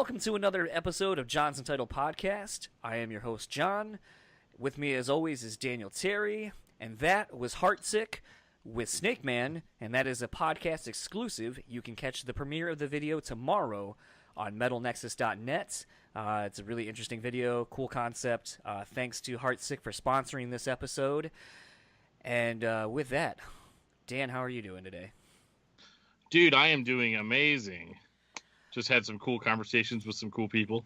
Welcome to another episode of John's Entitled Podcast. I am your host, John. With me, as always, is Daniel Terry, and that was Heartsick with Snakeman, and that is a podcast exclusive. You can catch the premiere of the video tomorrow on metalnexus.net. It's a really interesting video, cool concept. Thanks to Heartsick for sponsoring this episode. And with that, Dan, how are you doing today? Dude, I am doing amazing. Just had some cool conversations with some cool people.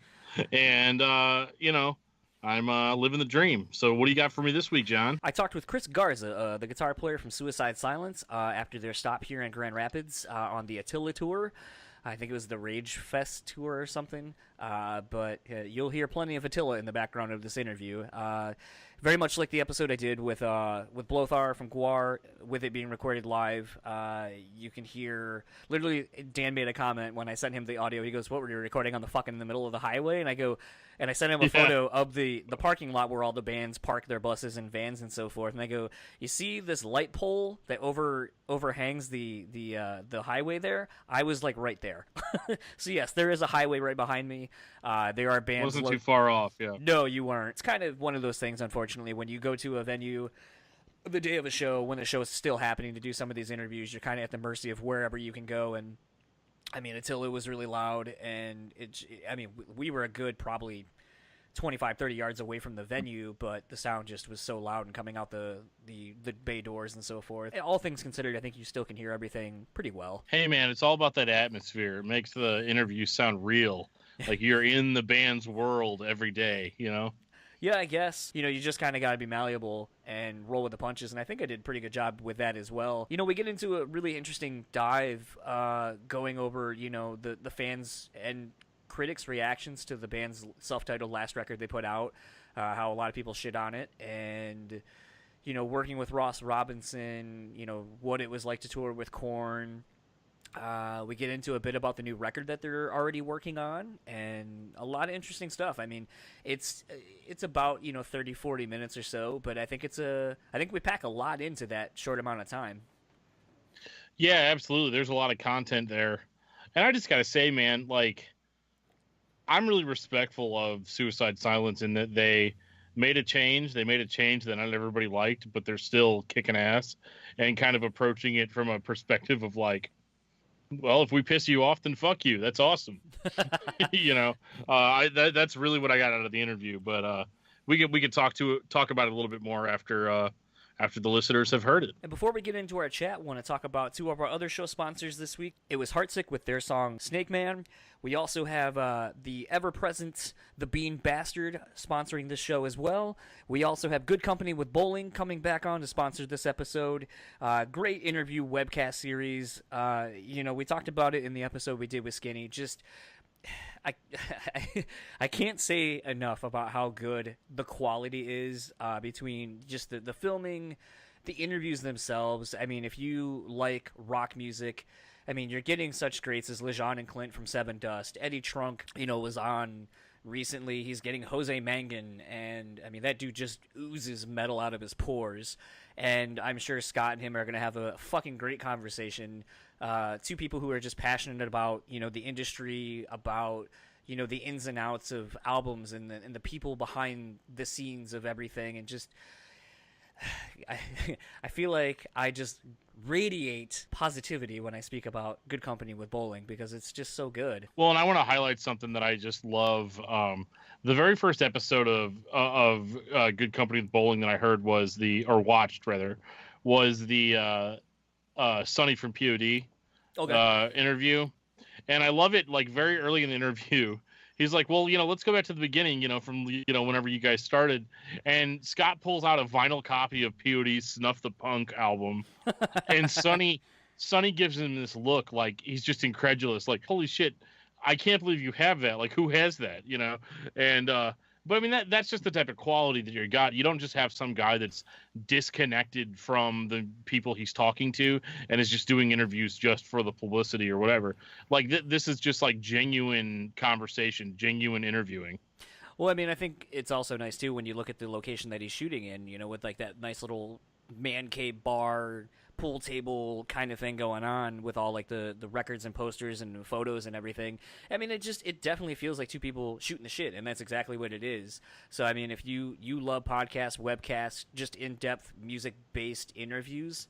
And, I'm living the dream. So what do you got for me this week, John? I talked with Chris Garza, the guitar player from Suicide Silence, after their stop here in Grand Rapids on the Attila tour. I think it was the Rage Fest tour or something. But you'll hear plenty of Attila in the background of this interview. Very much like the episode I did with Blothar from Gwar, with it being recorded live. You can hear, literally, Dan made a comment when I sent him the audio. He goes, "What were you recording on the fucking in the middle of the highway?" And I sent him a photo of the parking lot where all the bands park their buses and vans and so forth. And I go, "You see this light pole that overhangs the highway there? I was like right there." So yes, there is a highway right behind me. There are bands. Wasn't too far off, yeah. No, you weren't. It's kind of one of those things, unfortunately, when you go to a venue the day of a show, when the show is still happening, to do some of these interviews, you're kind of at the mercy of wherever you can go. And I mean, Attila was really loud, and we were a good probably 25, 30 yards away from the venue, but the sound just was so loud and coming out the bay doors and so forth. And all things considered, I think you still can hear everything pretty well. Hey, man, it's all about that atmosphere. It makes the interview sound real. Like you're in the band's world every day, you know? Yeah, I guess. You just kind of got to be malleable and roll with the punches, and I think I did a pretty good job with that as well. We get into a really interesting dive going over, the fans and critics' reactions to the band's self-titled last record they put out, how a lot of people shit on it, and, working with Ross Robinson, what it was like to tour with Korn. We get into a bit about the new record that they're already working on, and a lot of interesting stuff. I mean, it's about 30, 40 minutes or so, but I think we pack a lot into that short amount of time. Yeah, absolutely. There's a lot of content there, and I just gotta say, man, like, I'm really respectful of Suicide Silence in that they made a change. They made a change that not everybody liked, but they're still kicking ass and kind of approaching it from a perspective of like, well, if we piss you off, then fuck you. That's awesome. That's really what I got out of the interview. But we could talk about it a little bit more after the listeners have heard it. And before we get into our chat, we want to talk about two of our other show sponsors this week. It was Heartsick with their song Snakeman. We also have the ever-present The Bean Bastard sponsoring this show as well. We also have Good Company with Bowling coming back on to sponsor this episode. Great interview webcast series. We talked about it in the episode we did with Skinny. Just I can't say enough about how good the quality is between just the filming, the interviews themselves. I mean, if you like rock music, I mean, you're getting such greats as Lejean and Clint from Seven Dust. Eddie Trunk, was on recently. He's getting Jose Mangan, and I mean, that dude just oozes metal out of his pores. And I'm sure Scott and him are going to have a fucking great conversation. Two people who are just passionate about, the industry, about, the ins and outs of albums and the people behind the scenes of everything. And just, I feel like I just radiate positivity when I speak about Good Company with Bowling, because it's just so good. Well, and I want to highlight something that I just love. The very first episode of Good Company with Bowling that I heard was the Sonny from POD interview. And I love it, like, very early in the interview. He's like, well, let's go back to the beginning, from, whenever you guys started. And Scott pulls out a vinyl copy of POD's Snuff the Punk album. And Sonny gives him this look like he's just incredulous. Like, holy shit, I can't believe you have that. Like, who has that, And, but I mean, that's just the type of quality that you got. You don't just have some guy that's disconnected from the people he's talking to and is just doing interviews just for the publicity or whatever. Like, this is just like genuine conversation, genuine interviewing. Well, I mean, I think it's also nice, too, when you look at the location that he's shooting in, with like that nice little man cave bar pool table kind of thing going on with all like the records and posters and photos and everything. I mean, it definitely feels like two people shooting the shit, and that's exactly what it is. So I mean, if you love podcasts, webcasts, just in-depth music-based interviews,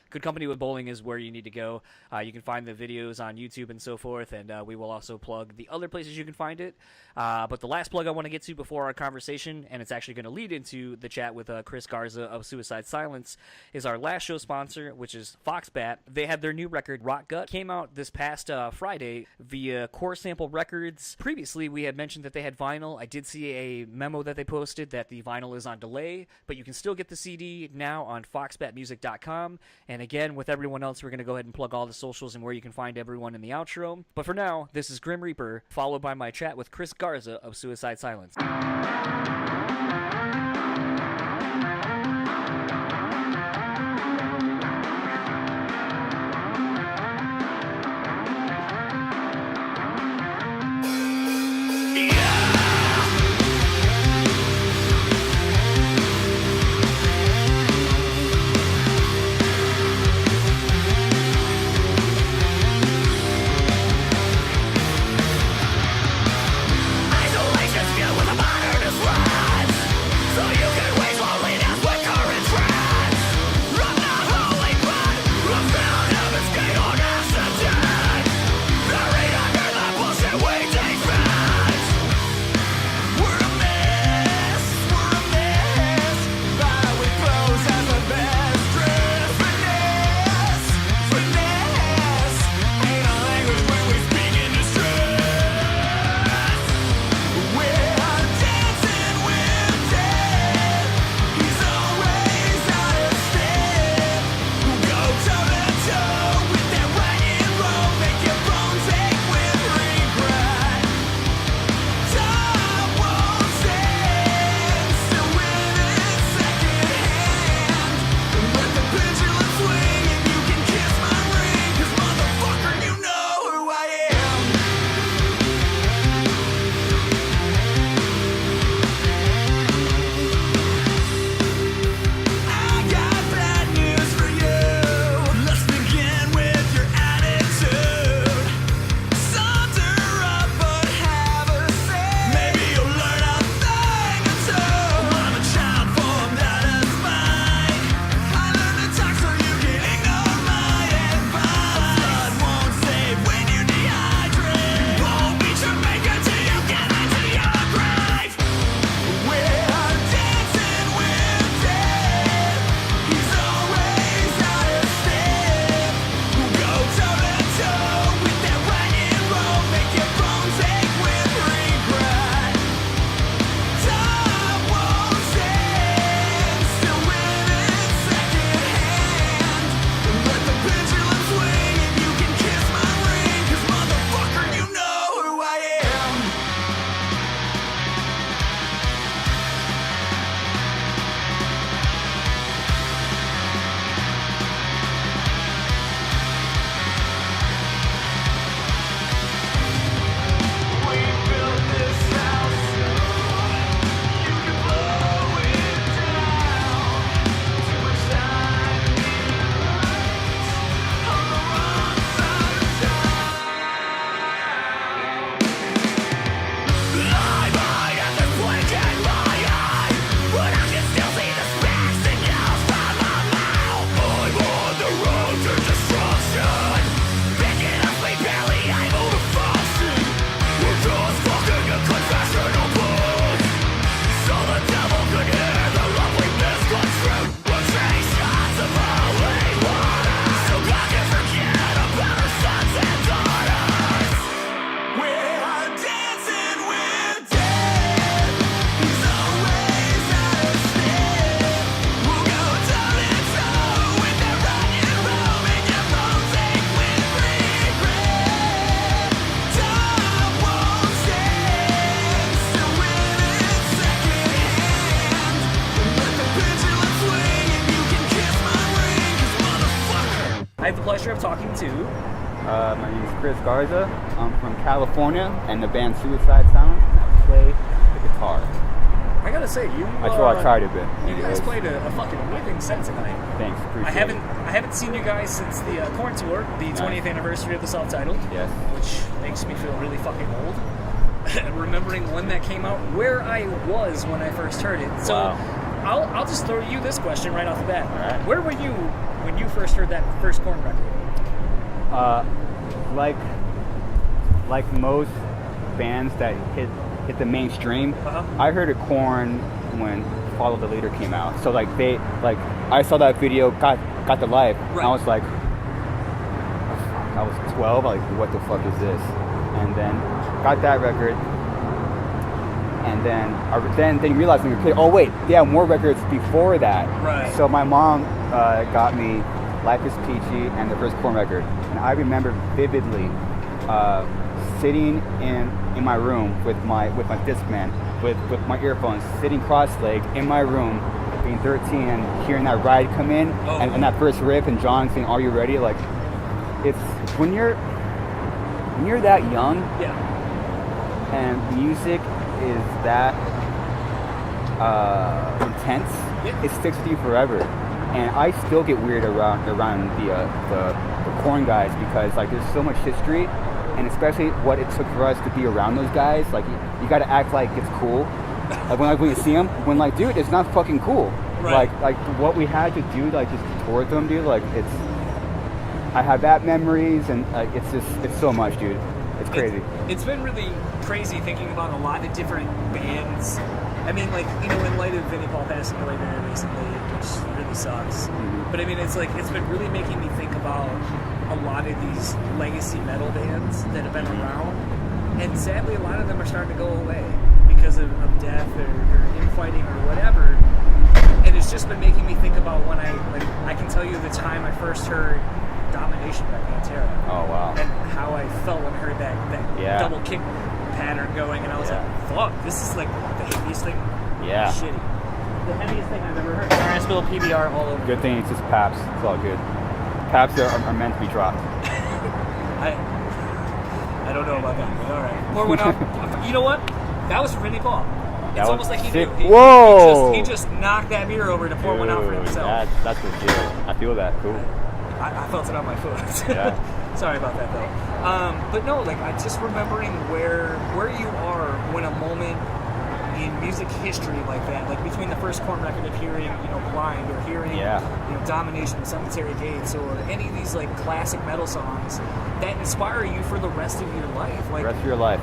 Good Company with Bowling is where you need to go. You can find the videos on YouTube and so forth, and we will also plug the other places you can find it. But the last plug I want to get to before our conversation, and it's actually going to lead into the chat with Chris Garza of Suicide Silence, is our last show sponsor, which is Foxbat. They had their new record, Rock Gut, came out this past Friday via Core Sample Records. Previously, we had mentioned that they had vinyl. I did see a memo that they posted that the vinyl is on delay, but you can still get the CD now on foxbatmusic.com. And again, with everyone else, we're going to go ahead and plug all the socials and where you can find everyone in the outro. But for now, this is Grim Reaper, followed by my chat with Chris Garza of Suicide Silence. I have the pleasure of talking to... my name is Chris Garza. I'm from California, and the band Suicide Silence, and I play the guitar. I gotta say, you. I tried a bit. You guys played a fucking whipping set tonight. Thanks, appreciate it. I haven't seen you guys since the Korn tour, the 20th anniversary of the self-titled. Yes. Which makes me feel really fucking old. Remembering when that came out, where I was when I first heard it. So wow. I'll just throw you this question right off the bat. All right. Where were you when you first heard that first Korn record? Like most bands that hit the mainstream, I heard of Korn when Follow the Leader came out. So like I saw that video, got the life, and I was like, I was 12, like what the fuck is this? And then got that record, and then realized when we played, oh wait, they have more records before that. Right. So my mom got me Life is Peachy and the first Korn record, and I remember vividly sitting in my room with my Discman, with my earphones, sitting cross-legged in my room, being 13 and hearing that ride come in, and that first riff and John saying, "Are you ready?" Like, it's when you're that young, and music is that intense, it sticks with you forever. And I still get weird around the Korn guys because like there's so much history. And especially what it took for us to be around those guys, like you got to act like it's cool. Like when you see them, when like, dude, it's not fucking cool. Right. Like what we had to do, like just tour with them, dude. Like I have that memories, and it's so much, dude. It's crazy. It's been really crazy thinking about a lot of different bands. I mean, like, you know, in light of Vinnie Paul passing away very recently, which really sucks. Mm-hmm. But I mean, it's been really making me think about a lot of these legacy metal bands that have been around, and sadly a lot of them are starting to go away because of death or infighting or whatever. And it's just been making me think about when I can tell you the time I first heard Domination by Pantera. Oh wow. And how I felt when I heard that double kick pattern going, and I was like, fuck, this is like the heaviest thing. Yeah. Shitty. The heaviest thing I've ever heard. Sorry, I spilled PBR all over. Good thing it's just Paps. It's all good. Paps are meant to be dropped. I don't know about that, but all right. Or when you know what? That was for Vinnie Paul. It's almost like he sick. knew. Whoa! He just knocked that beer over to pour one out for himself. That's legit. I feel that. Cool. I felt it on my foot. Yeah. Sorry about that though. But no, like I just remembering where you are when a moment in music history like that, like between the first Korn record of hearing, you know, Blind, or hearing, you know, Domination, Cemetery Gates, or any of these like classic metal songs that inspire you for the rest of your life. Like the rest of your life.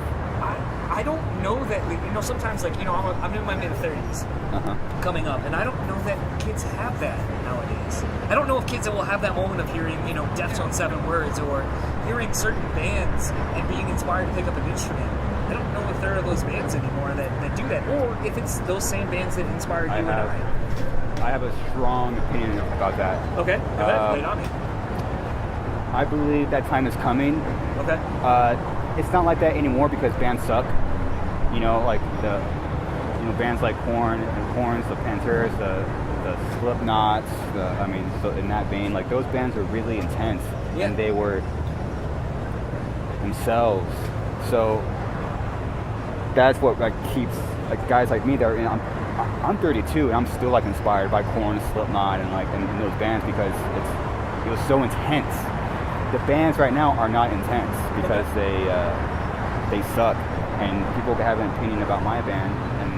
I don't know that, you know, sometimes like, you know, I'm in my mid-30s coming up, and I don't know that kids have that nowadays. I don't know if kids will have that moment of hearing, you know, Deftones 7 Words, or hearing certain bands and being inspired to pick up an instrument. I don't know if there are those bands anymore that do that, or if it's those same bands that inspired you and I. I have a strong opinion about that. Okay, go ahead, lay it on me. I believe that time is coming. Okay. It's not like that anymore because bands suck. You know, like bands like Korn and Korns, the Panteras, the Slipknots. So in that vein, like those bands are really intense, and they were themselves. So that's what like keeps like guys like me that are in. I'm 32 and I'm still like inspired by Korn, Slipknot, and those bands because it was so intense. The bands right now are not intense because they suck, and people have an opinion about my band,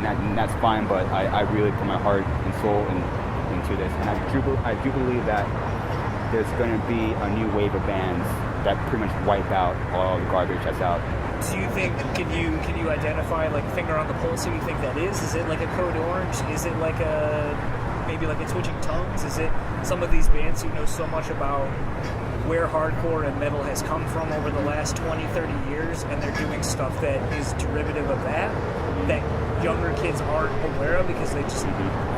and that's fine. But I really put my heart and soul into this, and I do believe that there's going to be a new wave of bands that pretty much wipe out all the garbage that's out. Do you think, can you identify like finger on the pulse who you think that is? Is it like a Code Orange? Is it like maybe like a Twitching Tongues? Is it some of these bands who know so much about where hardcore and metal has come from over the last 20, 30 years, and they're doing stuff that is derivative of that younger kids aren't aware of because they just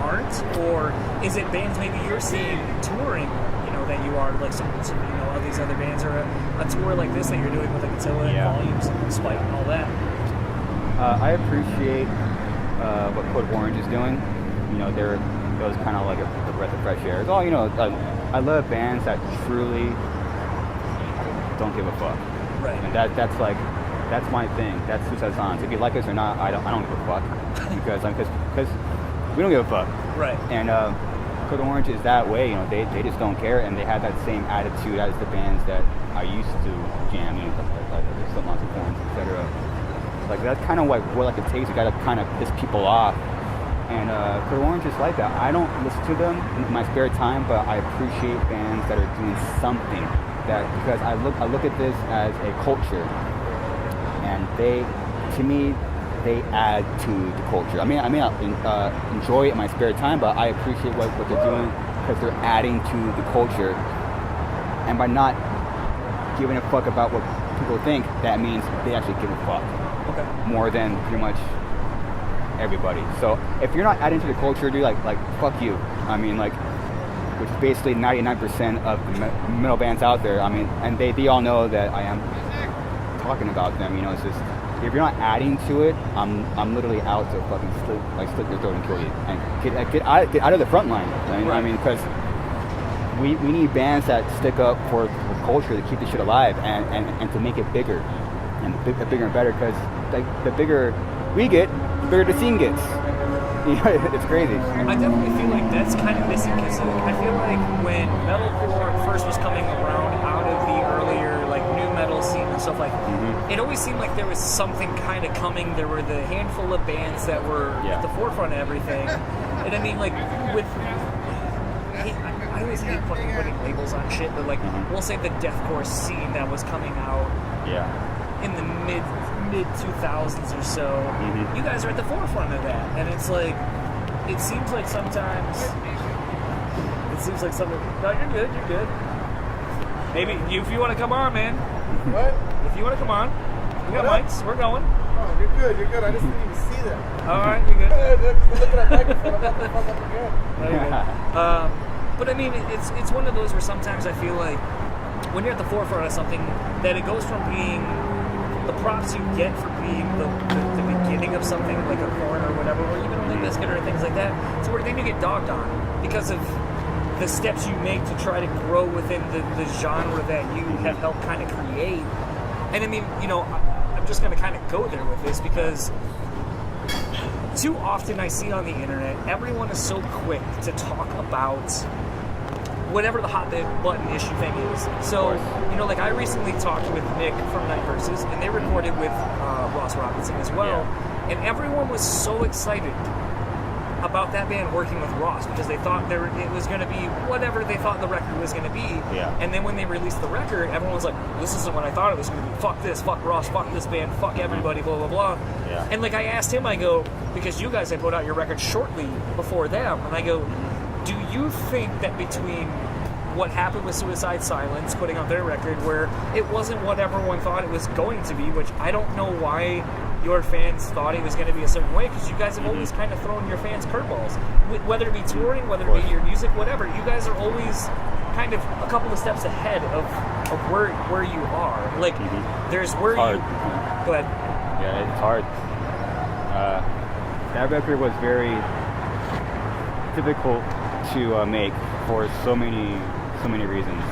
aren't? Or is it bands maybe you're seeing touring, you know, that you are like some you know, of these other bands, or a tour like this that you're doing with like Attila and Volumes and Spite and all that? I appreciate what Code Orange is doing. You know, it was kind of like a breath of fresh air. It's all, you know, I love bands that truly don't give a fuck. Right. And that's like That's my thing. That's Suicide Silence. If you like us or not, I don't give a fuck because we don't give a fuck. Right. And Code Orange is that way. You know, they just don't care, and they have that same attitude as the bands that I used to jam. You know, like Slipknot, Korn, etc. Like that's kind of what it takes. You gotta kind of piss people off. And Code Orange is like that. I don't listen to them in my spare time, but I appreciate bands that are doing something. That because I look at this as a culture, and to me, they add to the culture. I mean, I enjoy it in my spare time, but I appreciate what they're doing because they're adding to the culture. And by not giving a fuck about what people think, that means they actually give a fuck. Okay. More than pretty much everybody. So if you're not adding to the culture, dude, like fuck you. I mean, like, which is basically 99% of the metal bands out there. I mean, and they all know that I am talking about them. You know, it's just if you're not adding to it, I'm literally out to fucking slit your throat and kill you and get out of the front line. I mean, because we need bands that stick up for culture to keep the shit alive and to make it bigger and bigger and better. Because like the bigger we get, the bigger the scene gets. You know, it's crazy. I definitely feel like that's kind of missing because I feel like when metalcore first was coming around out of the earlier like new metal scene and stuff like, it always seemed like there was something kind of coming. There were the handful of bands that were at the forefront of everything, and I mean like with. I always hate fucking putting labels on shit, but like we'll say the deathcore scene that was coming out in the mid 2000s or so, you guys are at the forefront of that, and it's like it seems like sometimes no, you're good. Maybe if you want to come on, man. What? If you want to come on, we got mics. We're going. Oh, you're good. I just didn't even see that. All right, you're good. Look at that microphone. I'm not the fuck up again. No, you're good. But I mean, it's one of those where sometimes I feel like when you're at the forefront of something, that it goes from being the props you get for being the beginning of something like a Korn or whatever, or even a Limp Bizkit or things like that, to where then you get dogged on because of the steps you make to try to grow within the genre that you have helped kind of create. And I mean, you know, I'm just going to kind of go there with this because too often I see on the internet, everyone is so quick to talk about whatever the hot button issue thing is. So, you know, like I recently talked with Nick from Night Versus, and they recorded with Ross Robinson as well. And everyone was so excited about that band working with Ross because they thought it was going to be whatever they thought the record was going to be. And then when they released the record, everyone was like, this isn't what I thought it was going to be. Fuck this, fuck Ross, fuck this band, fuck everybody, blah, blah, blah. And like I asked him, I go, because you guys had put out your record shortly before them, and I go, do you think that between what happened with Suicide Silence putting out their record where it wasn't what everyone thought it was going to be, which I don't know why your fans thought it was going to be a certain way, because you guys have always kind of thrown your fans curveballs, whether it be touring, whether it be your music, whatever. You guys are always kind of a couple of steps ahead of where you are. Like there's where it's hard. You go ahead. Yeah, it's hard. That record was very difficult to make for so many reasons.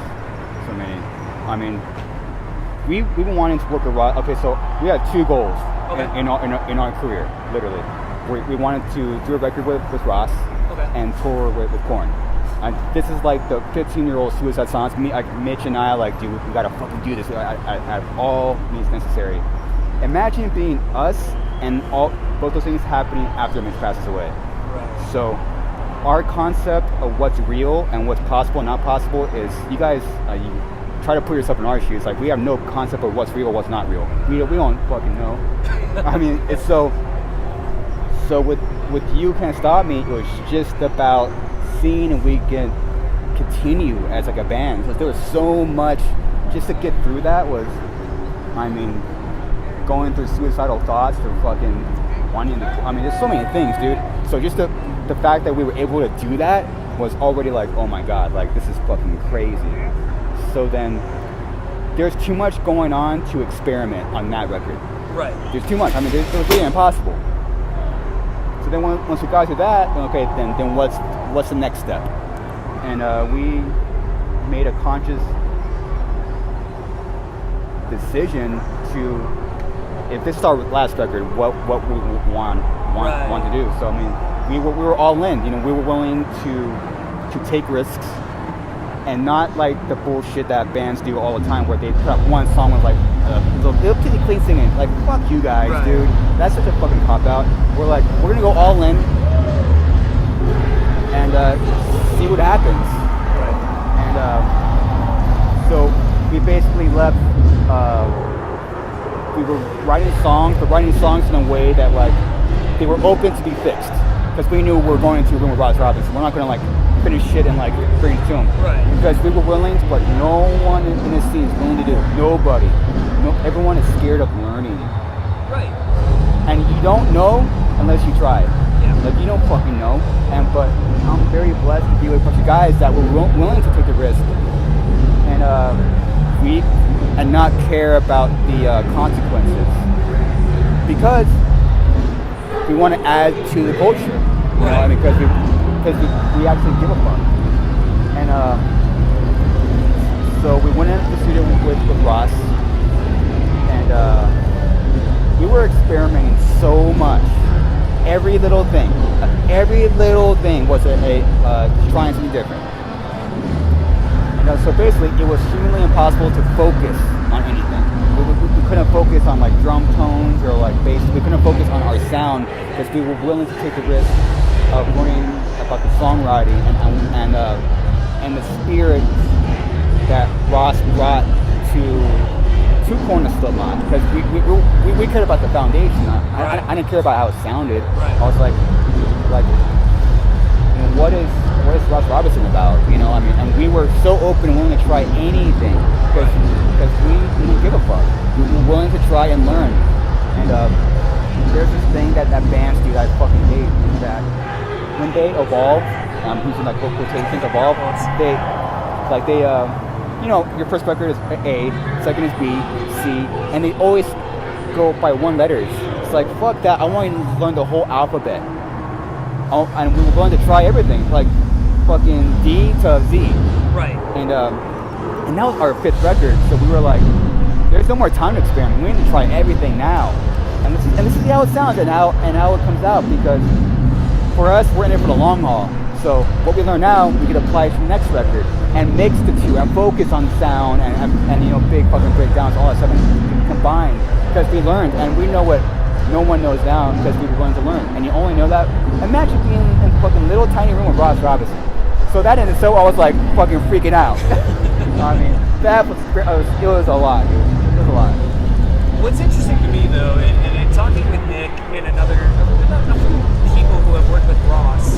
I mean, we've been wanting to work with Ross. Okay, so we had two goals in our career, literally. We wanted to do a record with Ross and tour with Korn. And this is like the 15-year-old Suicide Silence. Mitch and I, like, dude, we gotta fucking do this. I have all means necessary. Imagine being us and both those things happening after Mitch passes away. Right. So our concept of what's real and what's possible and not possible is, you guys, you try to put yourself in our shoes. Like, we have no concept of what's real, what's not real. We don't fucking know. I mean, it's so with You Can't Stop Me, it was just about seeing if we can continue as like a band, because there was so much just to get through. That was, I mean, going through suicidal thoughts to fucking wanting to, I mean, there's so many things, dude. So just the fact that we were able to do that was already like, oh my god, like, this is fucking crazy. So then there's too much going on to experiment on that record. Right. There's too much. I mean, it was really impossible. So then once we got to that, then what's the next step? And we made a conscious decision to if this is our last record, what we want to do. So I mean, we were all in. You know, we were willing to take risks, and not like the bullshit that bands do all the time, where they put up one song with like little kitty clean singing. Like, fuck you guys, dude. That's such a fucking cop out. We're like, we're gonna go all in and see what happens. And so we basically left. We were writing songs, but writing songs in a way that like they were open to be fixed, because we knew we were going into a room with Ross Robinson. We're not going to like finish shit and like bring it to him, because we were willing to, but no one in this scene is willing to do it. Nobody. No, everyone is scared of learning. Right. And you don't know unless you try. Yeah. Like, you don't fucking know. But I'm very blessed to be with a bunch of guys that were willing to take the risk and not care about the consequences, because we want to add to the culture, you know, I mean, because we actually give a fuck. And so we went into the studio with Ross, and we were experimenting so much. Every little thing was trying something different. So basically, it was humanly impossible to focus on anything. We couldn't focus on like drum tones or like bass. We couldn't focus on our sound, because we were willing to take the risk of learning about the songwriting and the spirit that Ross brought to Korn and Slipknot. Because we cared about the foundation. I didn't care about how it sounded. I was like. What is Ross Robinson about? You know, I mean, and we were so open and willing to try anything, because we didn't give a fuck. We were willing to try and learn. And there's this thing that bands do that I fucking hate, is that when they evolve, using like quotations, evolve, they you know, your first record is A, second is B, C, and they always go by one letters. It's like, fuck that, I want to learn the whole alphabet. And we were going to try everything, like fucking D to Z. Right. And that was our fifth record, so we were like, there's no more time to experiment. We need to try everything now. And this is how it sounds and how it comes out, because for us, we're in it for the long haul. So what we learn now, we can apply to the next record and mix the two and focus on sound and you know, big fucking breakdowns, all that stuff, and combine, because we learned and we know what no one knows now, because we were willing to learn. And you only know that. Imagine being in a fucking little tiny room with Ross Robinson. So that in itself, I was like fucking freaking out. I mean, it was a lot, dude. It was a lot. What's interesting to me though, and talking with Nick and a few people who have worked with Ross,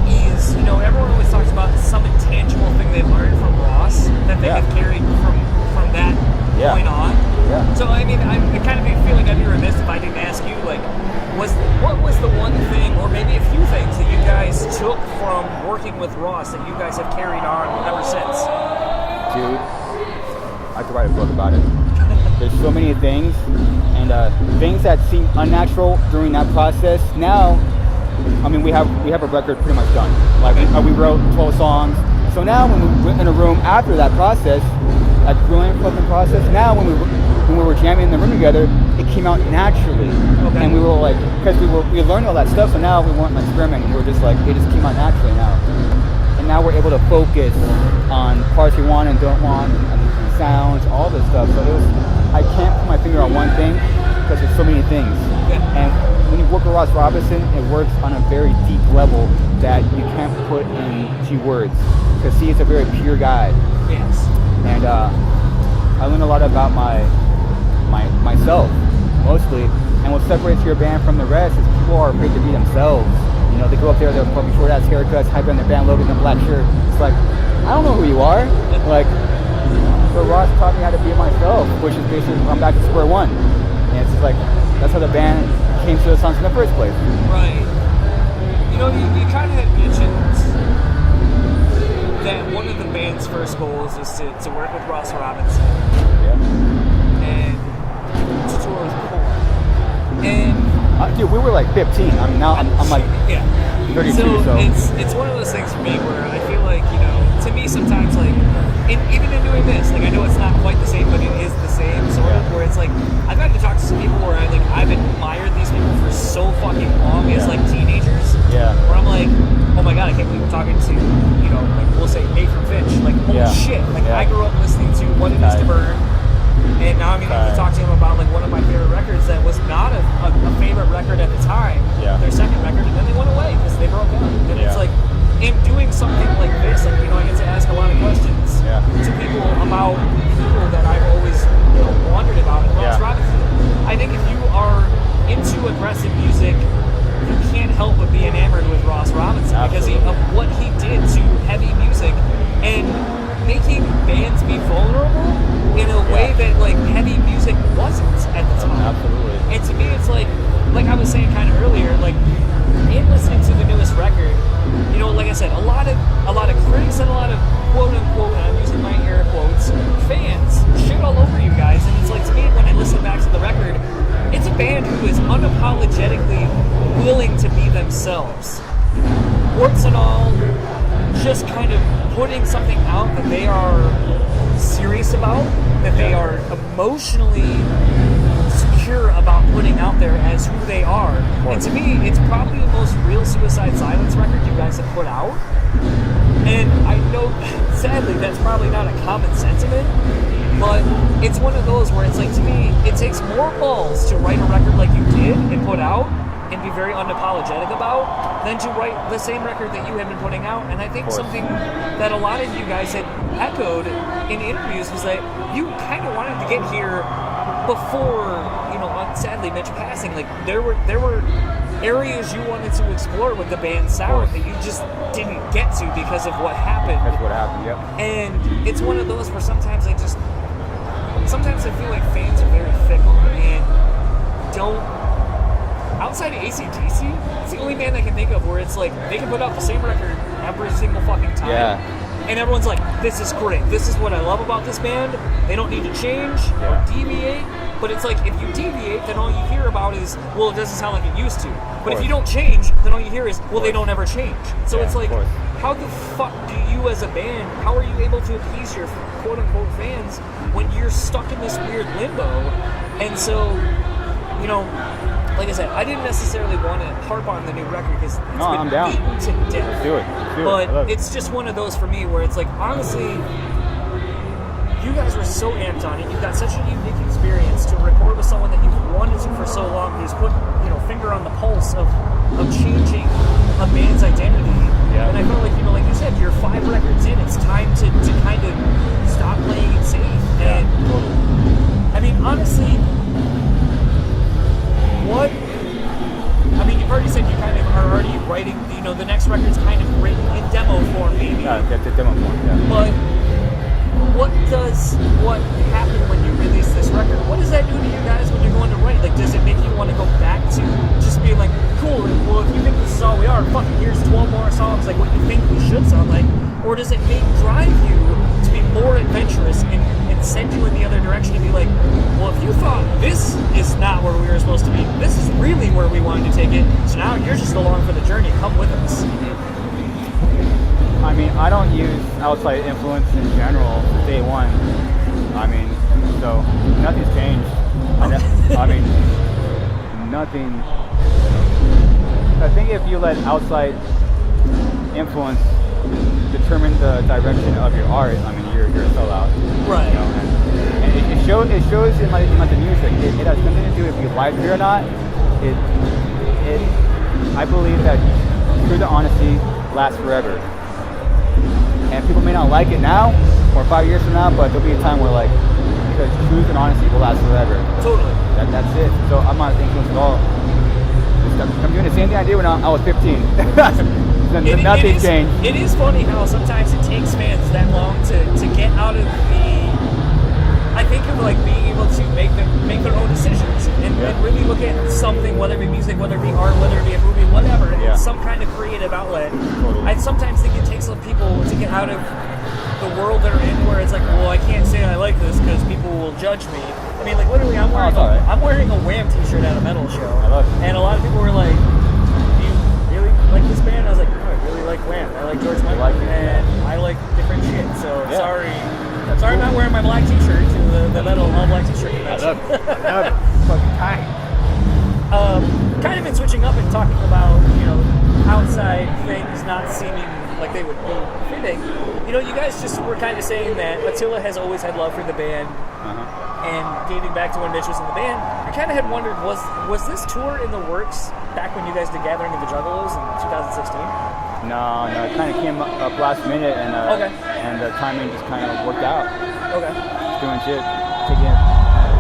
is, you know, everyone always talks about some intangible thing they learned from Ross that they have carried from that point on. Yeah. So I mean, I kind of feel like I'd be remiss if I didn't ask you, like, what was the one thing, or maybe a few things, that you guys took from working with Ross that you guys have carried on ever since? Dude, I could write a book about it. There's so many things, and things that seem unnatural during that process. Now, I mean, we have a record pretty much done. Like, we wrote 12 songs. So now when we're in a room after that process, that brilliant fucking process, now when we were jamming in the room together, it came out naturally. And we were like, because we learned all that stuff, so now we weren't experimenting. We were just like, it just came out naturally now. And now we're able to focus on parts we want and don't want, and sounds, all this stuff. So I can't put my finger on one thing, because there's so many things. And when you work with Ross Robinson, it works on a very deep level that you can't put into words. Because he is a very pure guy. Yes. And I learned a lot about myself, mostly. And what separates your band from the rest is people are afraid to be themselves. You know, they go up there, they're fucking short ass haircuts, hype on their band logo in a black shirt. It's like, I don't know who you are. Like, so Ross taught me how to be myself, which is basically I'm back to square one. And it's just like, that's how the band came to the songs in the first place. Right. You know, you kind of had mentioned that one of the band's first goals is to work with Ross Robinson. And to tour with Korn. And dude, we were like 15. I mean, now I'm like 32. So it's one of those things for me where I feel like, you know, to me sometimes, like, even in doing this, like, I know it's not quite the same, but it is the same sort of, where it's like, I've had to talk talking to, like we'll say Nate from Finch, like holy shit, like I grew up listening to What It Is to Burn, and now I'm gonna talk to him about like one of my favorite records that was not a favorite record at the time, their second record, and then they went away because they broke up, and it's like, in doing something like this, like I get to ask a lot of questions to people about people that I've always wondered about, and Ross Robinson. I think if you are into aggressive music, you can't help but be enamored with Ross Robinson because of what he did to heavy music and making bands be vulnerable in a way that like heavy music wasn't at the time. Absolutely. And to me, it's like I was saying kind of earlier, like in listening to the newest record, like I said, a lot of critics and a lot of quote unquote, and I'm using my air quotes, fans shit all over you guys, and it's like to me when I listen back to the record, it's a band who is unapologetically willing to be themselves. Warts and all, just kind of putting something out that they are serious about, that they are emotionally secure about putting out there as who they are. And to me, it's probably the most real Suicide Silence record you guys have put out. And I know, sadly, that's probably not a common sentiment, but it's one of those where it's like, to me, it takes more balls to write a record like you did and put out and be very unapologetic about than to write the same record that you had been putting out. And I think something that a lot of you guys had echoed in interviews was that you kind of wanted to get here before, sadly, Mitch passing. Like there were areas you wanted to explore with the band's sound that you just didn't get to because of what happened. That's what happened, And it's one of those where sometimes I feel like fans are very fickle and don't. Outside of AC/DC, it's the only band I can think of where it's like they can put out the same record every single fucking time. And everyone's like, this is great. This is what I love about this band. They don't need to change or deviate. But it's like, if you deviate, then all you hear about is, well, it doesn't sound like it used to. But if you don't change, then all you hear is, well, they don't ever change. So it's like, how the fuck do you as a band, how are you able to appease your quote-unquote fans when you're stuck in this weird limbo? And so, like I said, I didn't necessarily want to harp on the new record because it's been beaten to death. Let's do it. But it's just one of those for me where it's like, honestly, you guys were so amped on it. You've got such a unique experience to record with someone that you've wanted to for so long, who's put finger on the pulse of changing a band's identity. And I felt like, like you said, you're 5 records in. It's time to kind of stop playing it safe. And I mean, honestly, you've already said you kind of are already writing, the next record's kind of written in demo form, maybe. Yeah, that's a demo form, But what happened when you release this record? What does that do to you guys when you're going to write? Like, does it make you want to go back to just being like, cool, well, if you think this is all we are, fucking here's 12 more songs, like what you think we should sound like? Or does it drive you to be more adventurous and send you in the other direction to be like, well, if you thought this is not where we were supposed to be, this is really where we wanted to take it, so now you're just along for the journey, come with us. I mean, I don't use outside influence in general from day one. I mean, so nothing's changed. I mean, nothing. I think if you let outside influence determine the direction of your art, I mean, you're a sellout. Right. And it shows in like the music. It has nothing to do if you like it or not. I believe that truth and honesty lasts forever. And people may not like it now or 5 years from now, but there'll be a time where because truth and honesty will last forever. Totally. That's it. So I'm not influenced at all. I'm doing the same thing I did when I was 15. Nothing changed. It is funny how sometimes it takes fans that long to get out of I think of being able to make their own decisions and really look at something, whether it be music, whether it be art, whether it be a movie, whatever, and some kind of creative outlet. Totally. I sometimes think it takes some people to get out of the world they're in where it's like, well, I can't say I like this because people will judge me. I mean, literally, I'm wearing a Wham t-shirt at a metal show. I love it. And a lot of people were like, do you really like this band? I was like, no, I really like Wham. I like George Michael, and I like different shit. So sorry I'm not wearing my black t-shirt to the metal all-black t-shirt convention. I love it. Fucking tight. Kind of been switching up and talking about, outside things not seeming like they would be fitting. You know, you guys just were kind of saying that Attila has always had love for the band, and dating back to when Mitch was in the band, I kind of had wondered, was this tour in the works back when you guys did Gathering of the Juggalos in 2016? No, it kind of came up last minute, and and the timing just kind of worked out. Okay. Doing shit,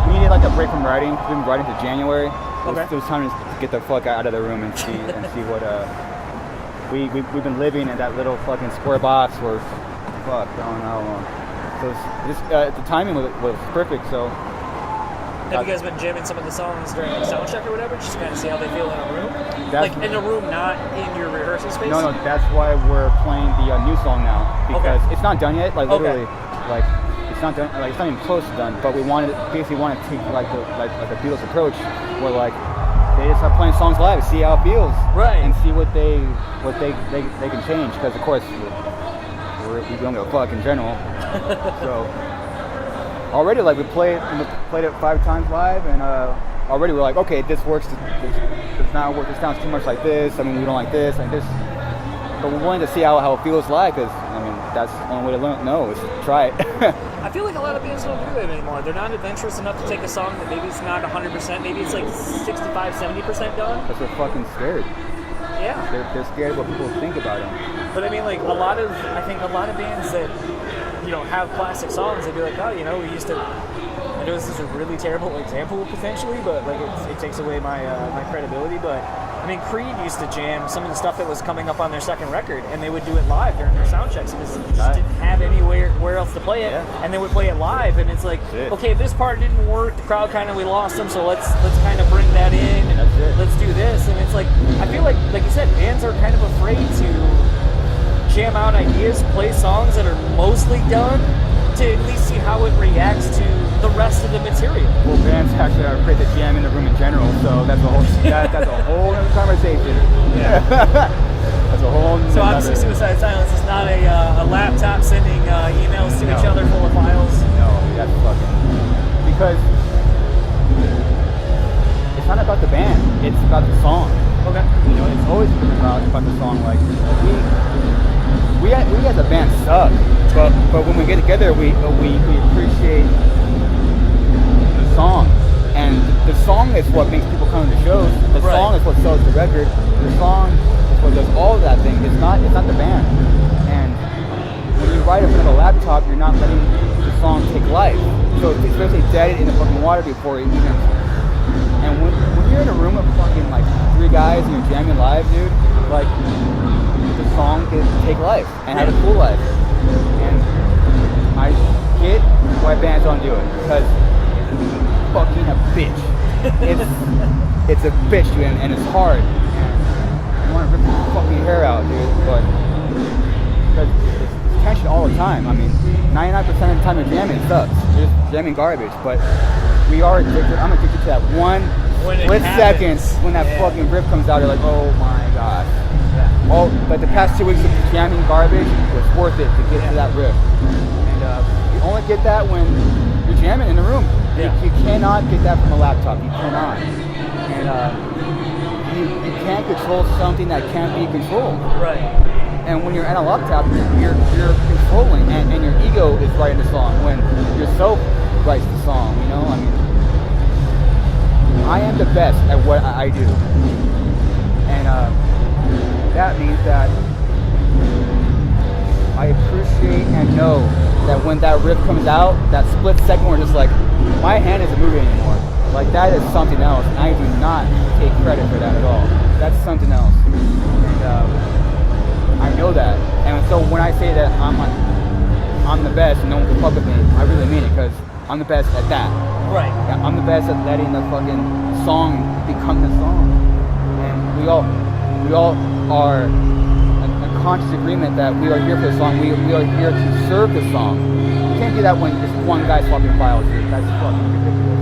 we needed like a break from writing. We've been writing to January. It was time to get the fuck out of the room and see what we've been living in that little fucking square box for I don't know. So the timing was perfect. So have you guys been jamming some of the songs during like sound check or whatever, just to kind of see how they feel in a room? Like in a room, not in your rehearsal space? No, that's why we're playing the new song now, because it's not done yet. Like literally, like it's not done. Like it's not even close to done. But we basically want to take like the Beatles approach, where like they just start playing songs live, see how it feels, right, and see what they can change. Because of course we don't give a fuck in general. So already like we played it 5 times live, and already we're like, okay, this works. This not work. This sounds too much like this. I mean, we don't like this, like this. But we're willing to see how it feels live, because I mean that's the only way to know is to try it. I feel like a lot of bands don't do that anymore. They're not adventurous enough to take a song that maybe it's not 100%, maybe it's like 65-70% done. Because they're fucking scared. Yeah. They're scared what people think about them. But I mean, like I think a lot of bands that, you know, have classic songs, they'd be like, oh, you know, we used to. I know this is a really terrible example potentially, but like it takes away my credibility. But I mean, Creed used to jam some of the stuff that was coming up on their second record, and they would do it live during their sound checks because they just didn't have anywhere else to play it, and they would play it live, and it's like, okay, this part didn't work, the crowd we lost them, so let's kind of bring that in, and let's do this, and it's like, I feel like you said, bands are kind of afraid to jam out ideas, play songs that are mostly done, to at least see how it reacts to the rest of the material. Well, bands actually are afraid to jam in the room in general, so that's a whole other conversation. Yeah. That's a whole. So obviously, Suicide Silence is not a laptop sending emails to each other full of files. No, that's fucking because it's not about the band; it's about the song. Okay. You know, it's always been about the song. Like we as a band suck, but when we get together, we appreciate the song, and the song is what makes people come to shows. The song is what sells the record. The song is what does all of that thing. It's not the band. And when you write it from a laptop, you're not letting the song take life. So it's basically dead in the fucking water before it even. And when you're in a room of fucking like 3 guys and you're jamming live, dude, like the song can take life and have a cool life. And I get why bands don't do it, because it's fucking a bitch. It's a bitch, dude, and it's hard. And you want to rip your fucking hair out, dude, but because it's tension all the time. I mean, 99% of the time you're jamming, it sucks. You're just jamming garbage, but we are addicted. I'm addicted to that one split second when that fucking riff comes out. You're like, oh my god. But the past 2 weeks of jamming garbage was worth it to get to that riff. And you only get that when you're jamming in the room. You cannot get that from a laptop. You cannot. And you can't control something that can't be controlled. Right. And when you're at a laptop, you're controlling, and your ego is writing the song when yourself writes the song. You know, I mean, I am the best at what I do, and that means that I appreciate and know that when that riff comes out, that split second where just like, my hand isn't moving anymore. Like, that is something else, and I do not take credit for that at all. That's something else. And I know that. And so when I say that I'm the best and no one can fuck with me, I really mean it, because I'm the best at that. Right. Yeah, I'm the best at letting the fucking song become the song. And we all are a conscious agreement that we are here for the song. We are here to serve the song. You can't do that when just one guy's swapping files. That's fucking ridiculous.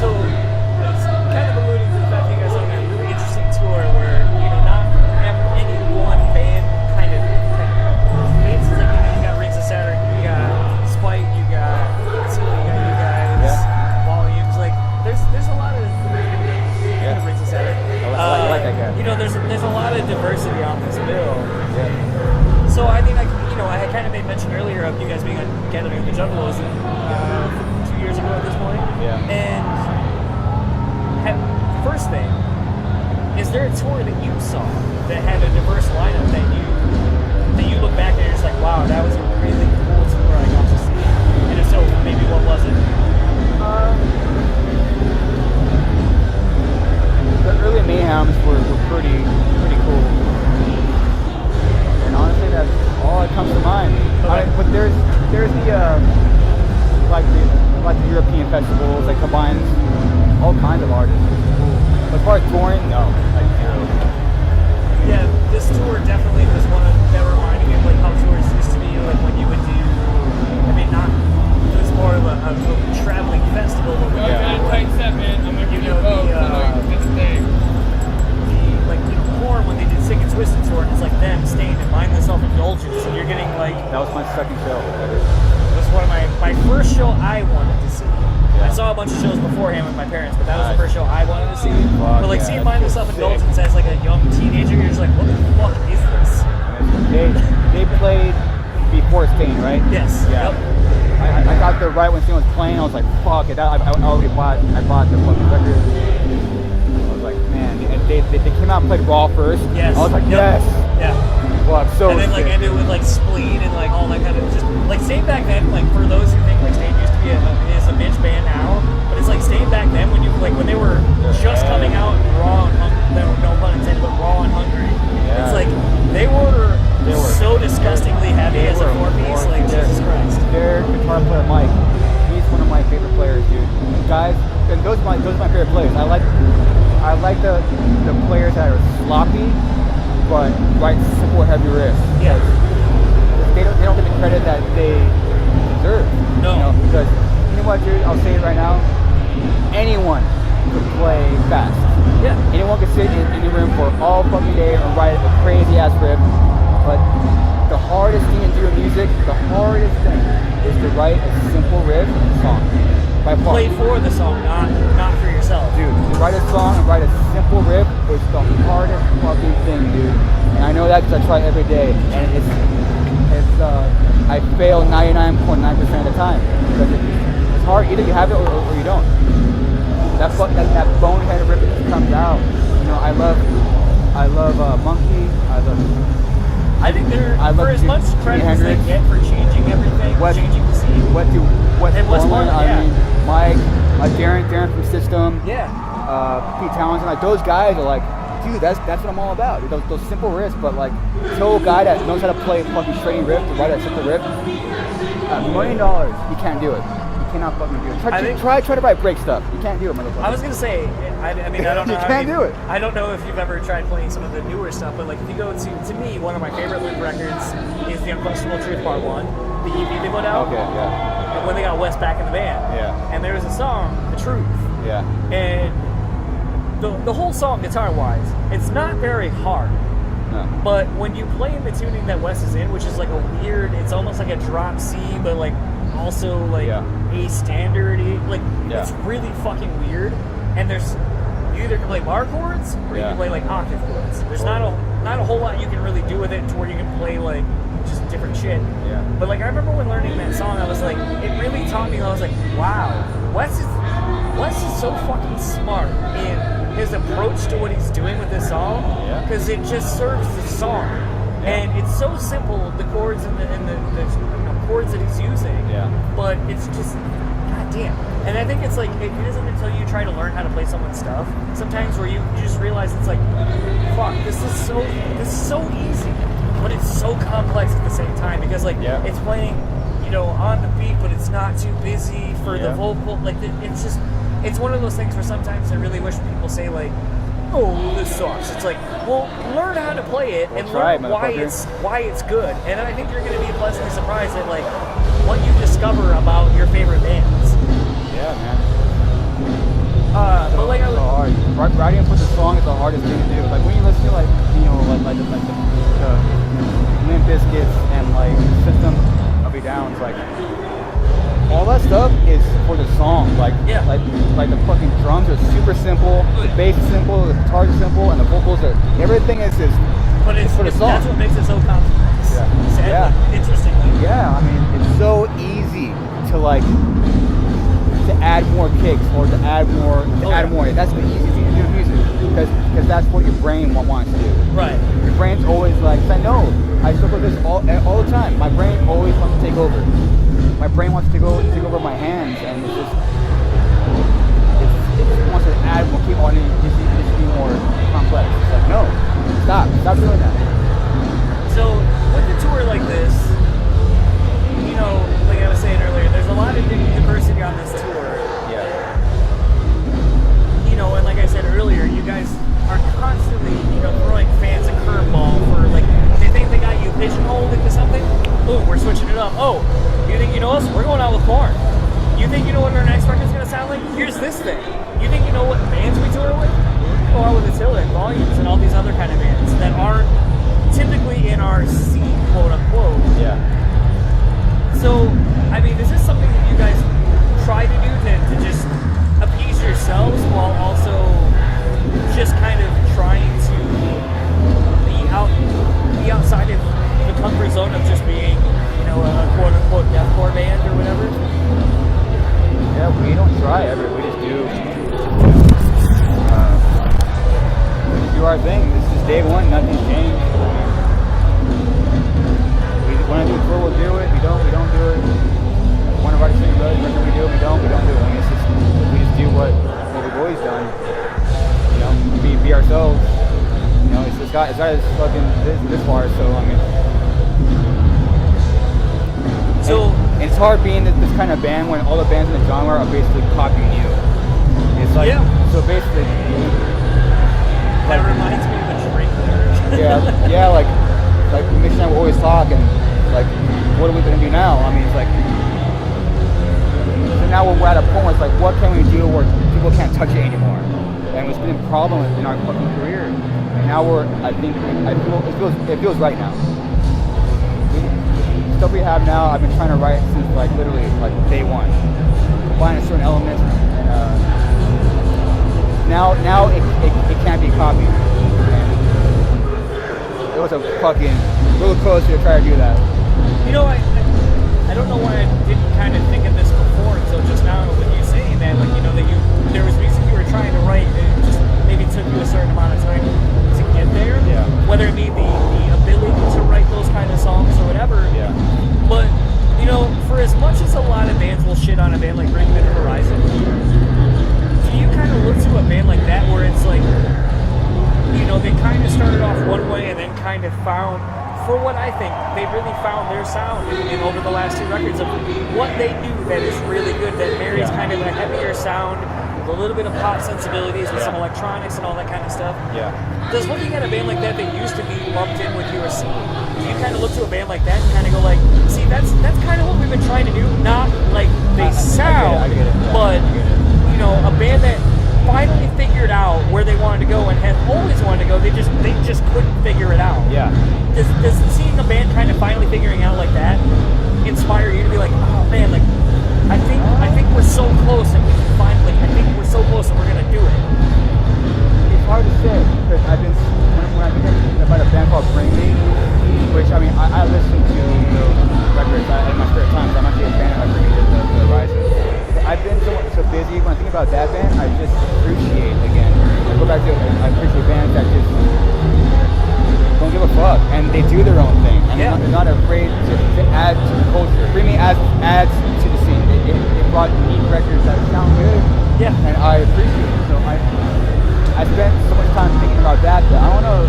So it's kind of alluding to the fact that you guys are on a really interesting tour where, you know, not any one band kind of it's like, you know, you got Rings of Saturn, you got Spike, you got Attila, you guys, Volumes. Like there's a lot of Rings of Saturn. I like that guy. You know, there's a lot of diversity on this bill. first thing, is there a tour that you saw that had a diverse lineup that you look back and you're just like, wow, that was a really cool tour I got to see? And if so, maybe what was it? The early Mayhems were pretty cool. And honestly, that's all that comes to mind. Okay. But there's the like the European festivals that combines all kinds of artists. But as far as touring, no, like zero. Yeah, this tour definitely was one that reminded me of like how tours used to be, like when you would do. I mean, not it was more of a traveling festival, but when Tight set, man. I'm gonna you know Korn when they did Sick and Twisted tour, and it's like them staying in mindless self-indulgence, and you're getting like. That was my second show. It was one of my first show I wanted to see. I saw a bunch of shows beforehand with my parents, but that was the first show I wanted to see. But like seeing mindless self-indulgence as like a young teenager, you're just like, what the fuck is this? They played before Stain, right? Yes. Yeah. Yep. I got there right when Stain was playing. I was like, fuck it. I already bought the fucking record. I was like, man. And they came out and played Raw first. Yes. I was like, Yep. yes. Yeah. Fuck, so And then like sick. ended with like Spleen and like all that kind of just like Stain back then. Like for those who think like Stain used to be is a bitch band now, but it's like Stain back then when you like when they were just coming out raw and hungry. No pun intended, but raw and hungry. Yeah. It's like they were so disgustingly heavy as a four-piece. Like Jesus Christ. Their guitar player Mike, he's one of my favorite players, dude. Guys, and those are my favorite players. I like the players that are sloppy but write simple heavy riffs. Yeah. They don't get the credit that they deserve. No. You know, because you know what, dude? I'll say it right now. Anyone could play fast. Yeah. Anyone could sit in the room for all fucking day and write a crazy ass riff. But the hardest thing to do in music, the hardest thing is to write a simple riff and song. By far. Play for the song, not for yourself. Dude, to write a song and write a simple riff is the hardest fucking thing, dude. And I know that because I try every day. And it's I fail 99.9% of the time. Because it's hard. Either you have it or you don't. That boneheaded riff that just comes out. You know, I love Monkey. I think they're for as much credit as they Hendrix. get for changing everything, changing the scene. West And West Moreland, Moreland, yeah. I mean, Mike, Darren from System, Yeah. Pete Townsend, like those guys are like, dude, that's what I'm all about. Dude, those simple riffs, but like, tell a guy that knows how to play a fucking straight riff to write a simple riff, $1 million, you can't do it. You cannot fucking do it. Try to write break stuff. You can't do it, motherfucker. I was gonna say, I mean, I don't know. You can't do it. I don't know if you've ever tried playing some of the newer stuff, but like if you go to me, one of my favorite Loop records is The Unquestionable Truth Part 1, the EP they put out. Okay, yeah. And when they got Wes back in the band. Yeah. And there was a song, The Truth. Yeah. And the whole song, guitar-wise, it's not very hard. No. But when you play in the tuning that Wes is in, which is like a weird, it's almost like a drop C, but like also like A standard, it's really fucking weird. And you either can play bar chords or you can play like octave chords. There's not a whole lot you can really do with it to where you can play like just different shit. Yeah. But like I remember when learning that song, I was like, it really taught me. I was like, wow, Wes is so fucking smart in his approach to what he's doing with this song, because it just serves the song, and it's so simple, the chords and the chords that he's using, but it's just goddamn. And I think it's like it isn't until you try to learn how to play someone's stuff sometimes where you just realize it's like, fuck, this is so easy, but it's so complex at the same time, because like it's playing, you know, on the beat, but it's not too busy for the vocal. Like it's just. It's one of those things where sometimes I really wish people say like, "Oh, this sucks." It's like, well, learn how to play it and learn why it's good. And I think you're going to be pleasantly surprised at like what you discover about your favorite bands. Yeah, man. But like, it's so hard. Writing for the song is the hardest thing to do. Like when you listen to like, you know, like the Limp Bizkits and like System of a Down, it's like. All that stuff is for the song, like the fucking drums are super simple, the bass is simple, the guitars are simple, and the vocals are, everything is but it's for the song. That's what makes it so complex. Sadly, interestingly. Yeah, I mean, it's so easy to like, to add more kicks or to add more, that's the easy thing to do in music. because that's what your brain wants to do. Right. Your brain's always like, I know, I struggle with this all the time. My brain always wants to take over. My brain wants to take over my hands, and it wants to add, keep on it, just be more complex. It's like, no, stop doing that. So with a tour like this, you know, like I was saying earlier, there's a lot of diversity on this tour. Yeah. You know, and like I said earlier, you guys are constantly, you know, throwing fans a curveball for, like, they think they got you pigeonholed into something. Boom, we're switching it up. Oh, you think you know us? We're going out with Korn. You think you know what our next record's gonna sound like? Here's this thing. You think you know what bands we tour with? We go out with Attila and Volumes and all these other kind of bands that aren't typically in our scene, quote unquote. Yeah. So, I mean, is this something that you guys try to do to just appease yourselves while also just kind of trying to be outside of the comfort zone of just being, you know, a quote unquote deathcore band or whatever? Yeah, we don't try ever. We just do. We just do our thing. This is day one. Nothing's changed. We want to do a tour, we'll do it. We don't do it. Want to write a single record, we do it. We don't do it. I mean, it's just, we just do what we've always done. You know, be ourselves. You know, it's got us fucking this far. So I mean. So and it's hard being this kind of band when all the bands in the genre are basically copying you. It's like, so basically. That reminds me of a drink lyric. yeah, like Mitch and I will always talk, and like, what are we gonna do now? I mean, it's like, so now we're at a point where it's like, what can we do where people can't touch it anymore? And it's been a problem in our fucking career. And now it feels right now. Stuff we have now, I've been trying to write since like literally like day one. Combining certain elements, and now it can't be copied. And it was a fucking roller coaster to try to do that. You know, I don't know why I didn't kind of think of this before until just now with you saying that, like, you know, that there was music you were trying to write and it just maybe took you a certain amount of time to get there. Yeah. Whether it be the ability to write those kind of songs or whatever. Yeah. But, you know, for as much as a lot of bands will shit on a band like Bring Me the Horizon, do you kind of look to a band like that where it's like, you know, they kind of started off one way and then kind of found, for what I think, they really found their sound in over the last two records of what they do that is really good, that marries kind of a heavier sound with a little bit of pop sensibilities with some electronics and all that kind of stuff. Yeah. Does looking at a band like that used to be lumped in with your scene, do you kind of look to a band like that and kind of go like, see, that's kind of what we've been trying to do, not like they sound, I get it. Yeah, but, you know, a band that finally figured out where they wanted to go and had always wanted to go, they just couldn't figure it out. Yeah. Does seeing a band kind of finally figuring out like that inspire you to be like, oh man, like I think we're so close and we can finally, I think we're so close and we're gonna do it. It's hard to say because I've been when I think about a band called Bring Me, which I mean I listen to those records in my spare time. So I'm actually a fan of Bring Me the Horizon. I've been so busy when I think about that band. I just appreciate again. I go back to I appreciate bands that just don't give a fuck and they do their own thing and they're not afraid to add to the culture. Bring Me adds to the scene. It brought unique records that sound good. Yeah. And I appreciate it. So I spent so much time thinking about that I don't know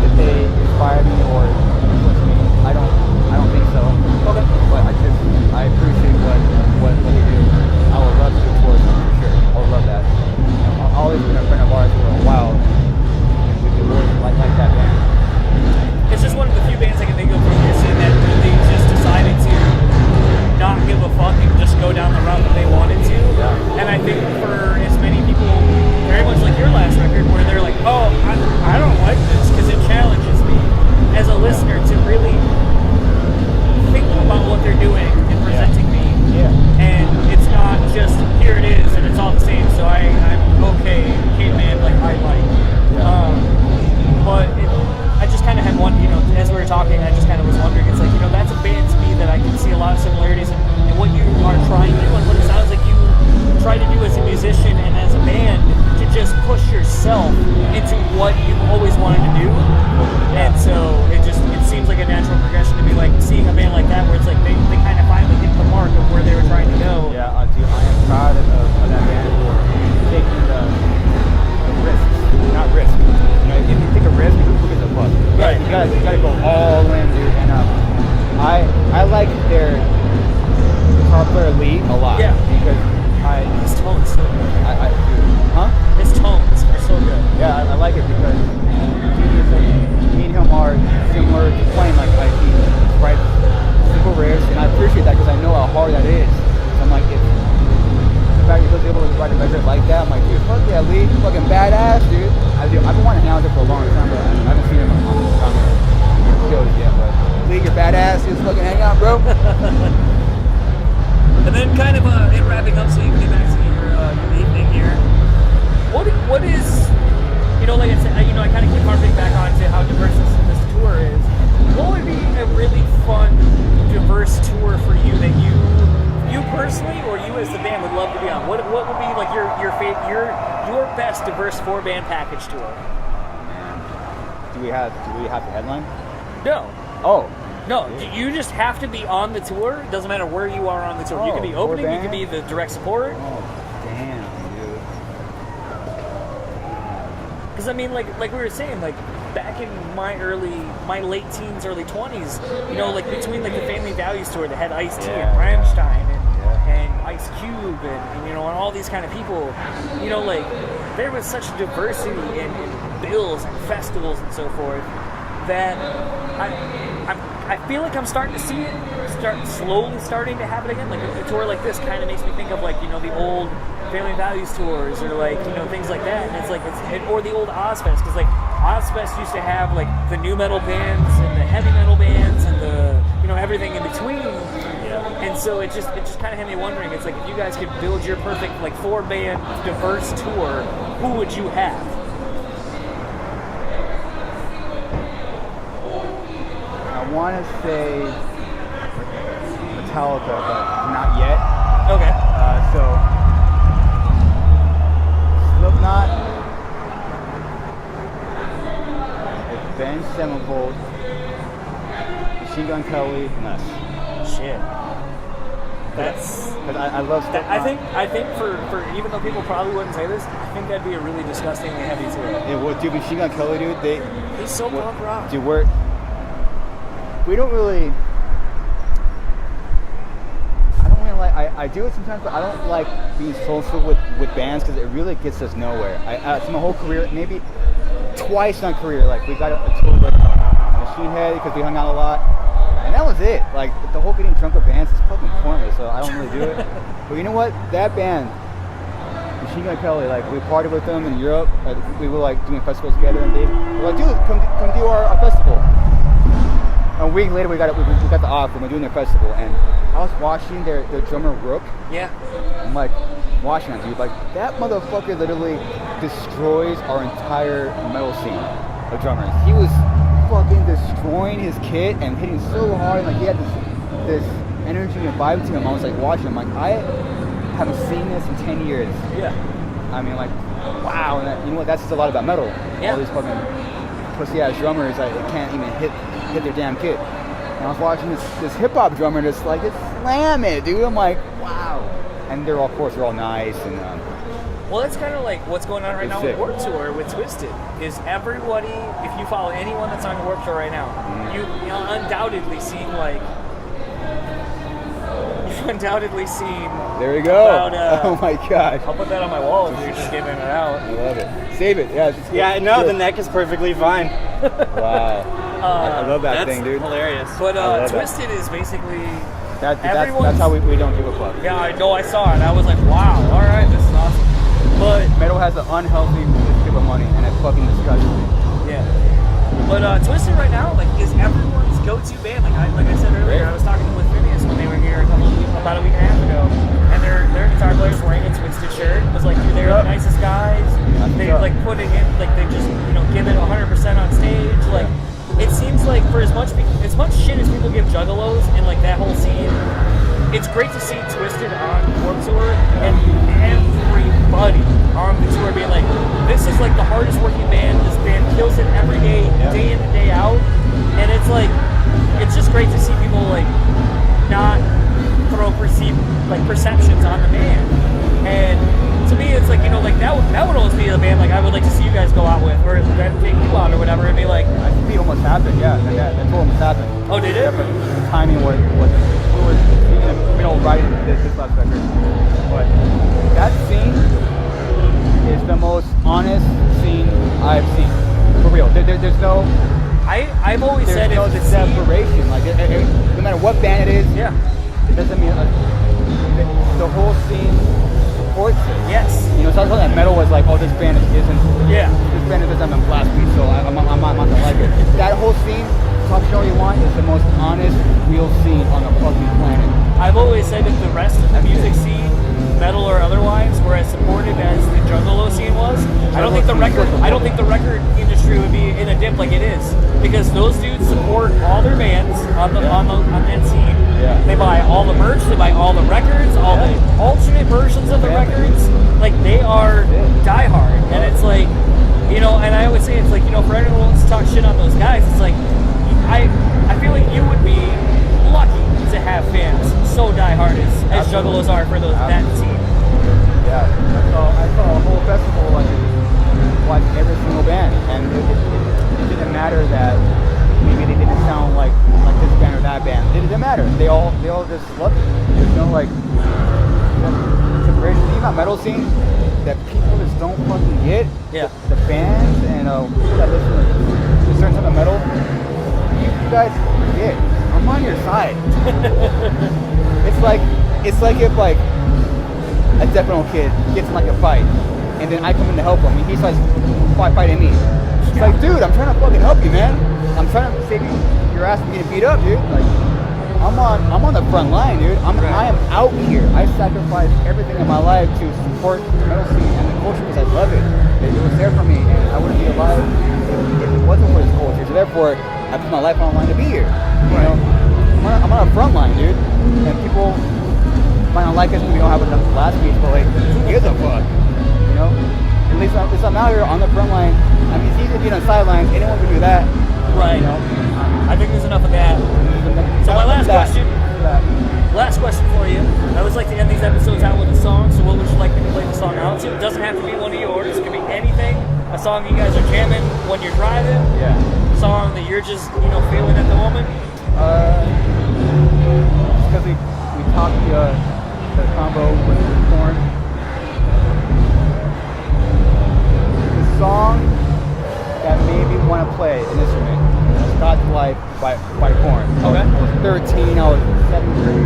if they inspire me or influence me. I don't think so. Okay. But I appreciate what they do. I would love to do tours for sure. I would love that. You know, I've always been a friend of ours for a while. And we do work like that band. It's just one of the few bands I can think of from your scene that really just decided to not give a fuck and just go down the route that they wanted to. Yeah. And I think for as many people, very much like your last record, where they're like, oh, I don't like this because it challenges me as a listener to really think about what they're doing and presenting me. Yeah. And it's not just, here it is and it's all the same, so I'm okay, caveman, like I like. But I just kind of had one, you know, as we were talking, I just kind of was wondering, it's like, you know, that's a band to me that I can see a lot of similarities in what you are trying to do and what it sounds like you try to do as a musician and as a band to just push yourself in into what you always wanted to do. And so it seems like a natural progression to be like seeing a band like that where it's like they kind of finally hit the mark of where they were trying to go. Yeah, dude, I am proud of that band for taking the risks. Not risk. You know, if you take a risk, who gives a fuck? Right. You gotta go all in, dude. And I like their guitar player Lee a lot. Yeah. Because His tones so good. huh? His tones are so good. Yeah, I like it because me and him are similar to playing like he writes simple riffs, and I appreciate that because I know how hard that is. So I'm like, if the fact that he was able to write a record like that, I'm like, dude, fuck yeah, Lee, fucking badass, dude. I've been wanting to hang out with him for a long time, but I haven't seen him on the shows yet. But Lee, you're badass, just fucking hang out, bro. And then kind of in wrapping up, so you can get back to your evening here. What is, like I said, I kind of keep harping back on to how diverse this tour is. What would be a really fun, diverse tour for you that you personally or you as the band would love to be on? What would be like your best diverse 4-band package tour? Do we have the headline? No. Oh. No, you just have to be on the tour. It doesn't matter where you are on the tour. You can be opening, you can be the direct support. Oh, damn, dude. Because I mean, like we were saying, like back in my late teens, early 20s, like between like the Family Values tour that had Ice-T and Rammstein and Ice Cube and all these kind of people, like there was such diversity in bills and festivals and so forth that I feel like I'm starting to see it slowly starting to happen again. Like a tour like this kind of makes me think of like the old Family Values tours or like things like that. And it's like or the old Ozfest, because like Ozfest used to have like the new metal bands and the heavy metal bands and the everything in between. Yeah. And so it just kind of had me wondering. It's like if you guys could build your perfect like 4-band diverse tour, who would you have? I want to say Metallica, but not yet. Okay. So Slipknot, Avenged Sevenfold, Machine Gun Kelly, and us. Shit. That's. Because I love Slipknot. I think for even though people probably wouldn't say this, I think that'd be a really disgustingly heavy tour. Yeah, well, dude, Machine Gun Kelly, dude, he's so punk rock. Dude, we don't really. I don't really like. I do it sometimes, but I don't like being social with bands because it really gets us nowhere. It's my whole career, maybe twice in my career. Like we got a tour with Machine Head because we hung out a lot, and that was it. Like the whole getting drunk with bands is fucking pointless, so I don't really do it. But you know what? That band, Machine Gun Kelly, like we partied with them in Europe. We were like doing festivals together, and they were like, dude, come do our festival. A week later, we got the offer. We're doing their festival, and I was watching their drummer Rook. Yeah. I'm like watching that dude. Like that motherfucker literally destroys our entire metal scene of drummers. He was fucking destroying his kit and hitting so hard. Like he had this energy and vibe to him. I was like watching him. Like I haven't seen this in 10 years. Yeah. I mean, like wow. And you know what? That says a lot about metal. Yeah. All these fucking pussy ass drummers like can't even hit their damn kit. And I was watching this hip hop drummer just like it's slam it, dude. I'm like, wow. And they're all nice and well, that's kind of like what's going on right now with Warped Tour with Twisted. Is everybody, if you follow anyone that's on Warped Tour right now, you've undoubtedly seen there we go. About, oh my god. I'll put that on my wall if you're just giving it out. I love it. Save it. Yeah. Yeah. No, the neck is perfectly fine. Wow. I love that thing, dude. Hilarious. But Twisted is basically that's how we don't give a fuck. Yeah, I know. I saw it. I was like, wow. All right, this is awesome. But metal has an unhealthy relationship with money, and it fucking disgusts me. Yeah. But Twisted right now, like, is everyone's go-to band. Like I said earlier, I was talking with Phineas when they were here about a week and a half ago, and their guitar player's wearing a Twisted shirt. It was like, dude, they're the nicest guys. They like putting in, like they just give it 100% on stage. Like it seems like for as much shit as people give Juggalos and like that whole scene, it's great to see Twisted on Warped Tour and everybody on the tour being like, this is like the hardest working band listen every day, day in and day out, and it's like, it's just great to see people like not throw perceptions on the band. And to me, it's like, you know, like that would almost be the band like I would like to see you guys go out with, or then take you out or whatever, and be like, I think it almost happened. Yeah, that's what almost happened. oh, did it? Yeah, but the timing was we were writing this last record, but that scene is the most honest scene I've seen. For real, there's no. I've always said no if the separation. Like no matter what band it is, it doesn't mean the whole scene supports it. Yes. You know, so I thought that metal was like, oh, this band isn't. Yeah. This band doesn't have a blast beat, so I'm not gonna like it. That whole scene, talk show you want, is the most honest, real scene on the fucking planet. I've always said if the rest of the music scene, metal or otherwise, were as supportive as the Juggalo scene was, I don't think the record industry would be in a dip like it is, because those dudes support all their bands on that scene. Yeah. They buy all the merch, they buy all the records, all the alternate versions of the records. Like, they are diehard, and it's like, you know, and I always say it's like, you know, for everyone who wants to talk shit on those guys, it's like, I feel like you would be lucky to have fans so diehard as Juggalos are for that team. Yeah, I saw a whole festival like every single band, and it didn't matter that maybe they didn't sound like this band or that band. It didn't matter. They all just loved it. There's no like separation. You know, metal scene that people just don't fucking get. Yeah. The fans and people that listen to a certain type of metal, you guys forget. I'm on your side. It's like if like a deaf metal kid gets in like a fight, and then I come in to help him, and he starts fighting me. It's like, dude, I'm trying to fucking help you, man. I'm trying to save your ass from getting beat up, dude. Like, I'm on the front line, dude. I am out here. I sacrificed everything in my life to support the metal scene and the culture because I love it. It was there for me, and I wouldn't be alive if it wasn't for this culture. So therefore, I put my life on the line to be here. You know, I'm on the front line, dude. And people might not like us when we don't have enough blast beats, but like, who gives a fuck? You know? At least I'm out here on the front line. I mean, it's easy to be on the sidelines. Anyone can do that. Right. You know? I think there's enough of that. So my last question for you. I always like to end these episodes out with a song. So what would you like me to play the song out to? It doesn't have to be one of yours. It can be anything. A song you guys are jamming when you're driving. Yeah. A song that you're just, you know, feeling at the moment. Because we talked the combo with Korn. The song that made me want to play an instrument, God's Life by Korn. Okay. I was 13, I was 7th grade.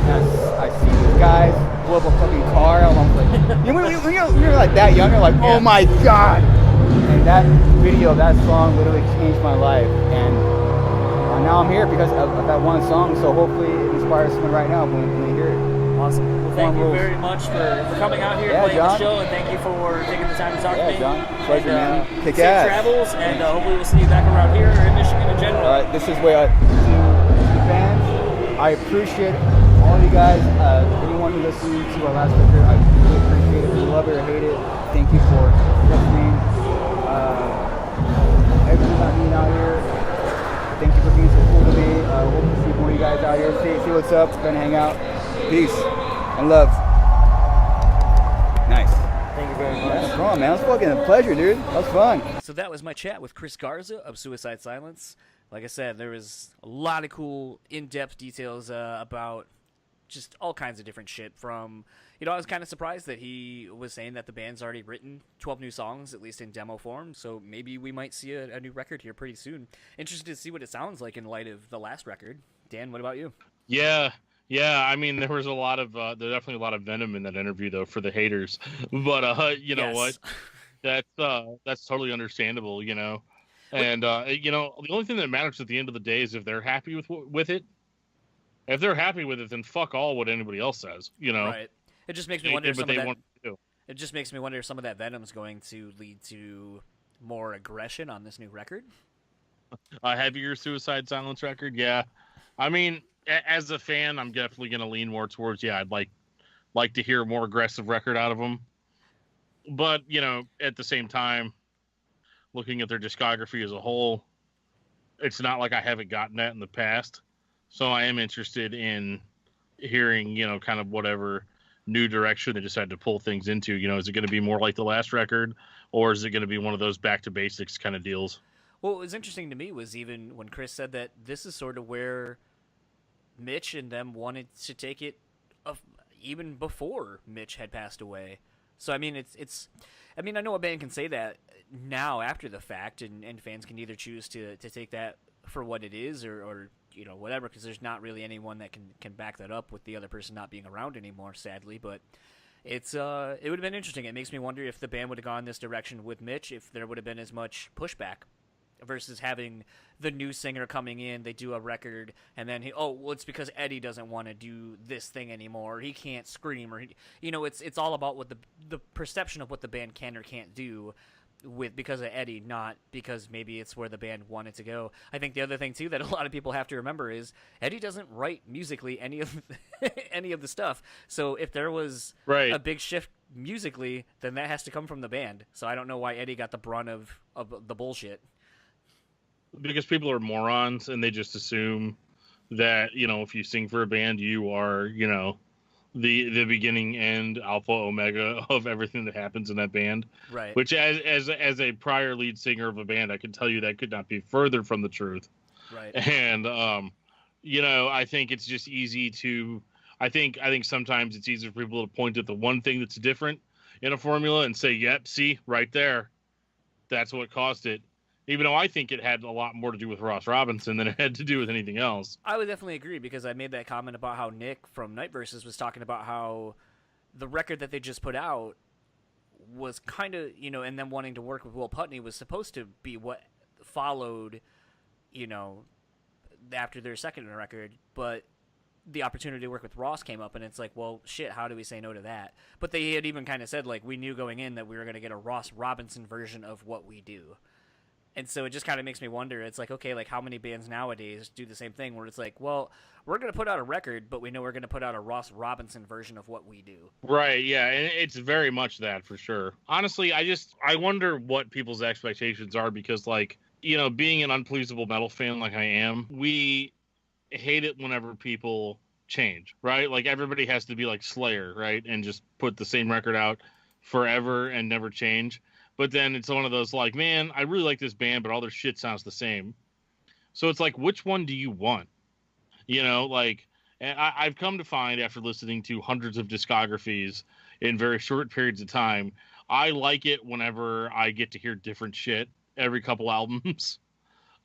And I see these guys blow up a fucking car. I was like, when you're like that young, you're like, oh my god! And that video, that song literally changed my life. And now I'm here because of that one song, so hopefully it inspires someone right now when they hear it. Awesome. Well, thank you very much for coming out here and playing the show, and thank you for taking the time to talk to me. John. Pleasure, man. Kick safe ass. travels, and hopefully we'll see you back around here or in Michigan in general. All right, this is where to the fans, I appreciate all you guys, anyone who listened to our last record, I really appreciate it. If you love it or hate it, thank you for listening. Everyone that being out here, thank you for being so cool to me. Hope to see more of you guys out here. See what's up. Gonna hang out. Peace and love. Nice. Thank you very much. That's wrong, man. It was fucking a pleasure, dude. That was fun. So that was my chat with Chris Garza of Suicide Silence. Like I said, there was a lot of cool, in-depth details about just all kinds of different shit from, you know, I was kind of surprised that he was saying that the band's already written 12 new songs, at least in demo form, so maybe we might see a new record here pretty soon. Interested to see what it sounds like in light of the last record. Dan, what about you? Yeah, I mean, there was a lot of, there's definitely a lot of venom in that interview, though, for the haters, but, you know what, that's totally understandable, you know, and, you know, the only thing that matters at the end of the day is if they're happy with it. If they're happy with it, then fuck all what anybody else says, you know. Right. It just makes me wonder if it just makes me wonder if some of that venom's going to lead to more aggression on this new record. A heavier Suicide Silence record, yeah. I mean, as a fan, I'm definitely going to lean more towards, I'd like to hear a more aggressive record out of them. But, you know, at the same time, looking at their discography as a whole, it's not like I haven't gotten that in the past. So I am interested in hearing, you know, kind of whatever new direction they decide to pull things into. You know, is it going to be more like the last record, or is it going to be one of those back to basics kind of deals? Well, what was interesting to me was even when Chris said that this is sort of where Mitch and them wanted to take it even before Mitch had passed away. So, I mean, I mean, I know a band can say that now after the fact, and fans can either choose to take that for what it is or you know, whatever, because there's not really anyone that can back that up with the other person not being around anymore, sadly. But it would have been interesting. It makes me wonder if the band would have gone this direction with Mitch, if there would have been as much pushback versus having the new singer coming in, they do a record, and then it's because Eddie doesn't want to do this thing anymore, or he can't scream, or you know, it's all about what the perception of what the band can or can't do because of Eddie, not because maybe it's where the band wanted to go. I think the other thing too that a lot of people have to remember is Eddie doesn't write musically any of the stuff. So if there was a big shift musically, then that has to come from the band. So I don't know why Eddie got the brunt of the bullshit. Because people are morons and they just assume that, you know, if you sing for a band, you are, you know, the beginning, end, alpha, omega of everything that happens in that band. Right. Which as a prior lead singer of a band, I can tell you that could not be further from the truth. Right. And you know, I think it's just easy to I think sometimes it's easier for people to point at the one thing that's different in a formula and say, yep, see, right there. That's what caused it. Even though I think it had a lot more to do with Ross Robinson than it had to do with anything else. I would definitely agree, because I made that comment about how Nick from Night Versus was talking about how the record that they just put out was kind of, you know, and them wanting to work with Will Putney was supposed to be what followed, you know, after their second record, but the opportunity to work with Ross came up, and it's like, well, shit, how do we say no to that? But they had even kind of said, like, we knew going in that we were going to get a Ross Robinson version of what we do. And so it just kind of makes me wonder, it's like, okay, like how many bands nowadays do the same thing where it's like, well, we're going to put out a record, but we know we're going to put out a Ross Robinson version of what we do. Right, yeah, and it's very much that for sure. Honestly, I wonder what people's expectations are, because, like, you know, being an unpleasable metal fan like I am, we hate it whenever people change, right? Like everybody has to be like Slayer, right? And just put the same record out forever and never change. But then it's one of those like, man, I really like this band, but all their shit sounds the same. So it's like, which one do you want? You know, like, and I've come to find after listening to hundreds of discographies in very short periods of time, I like it whenever I get to hear different shit every couple albums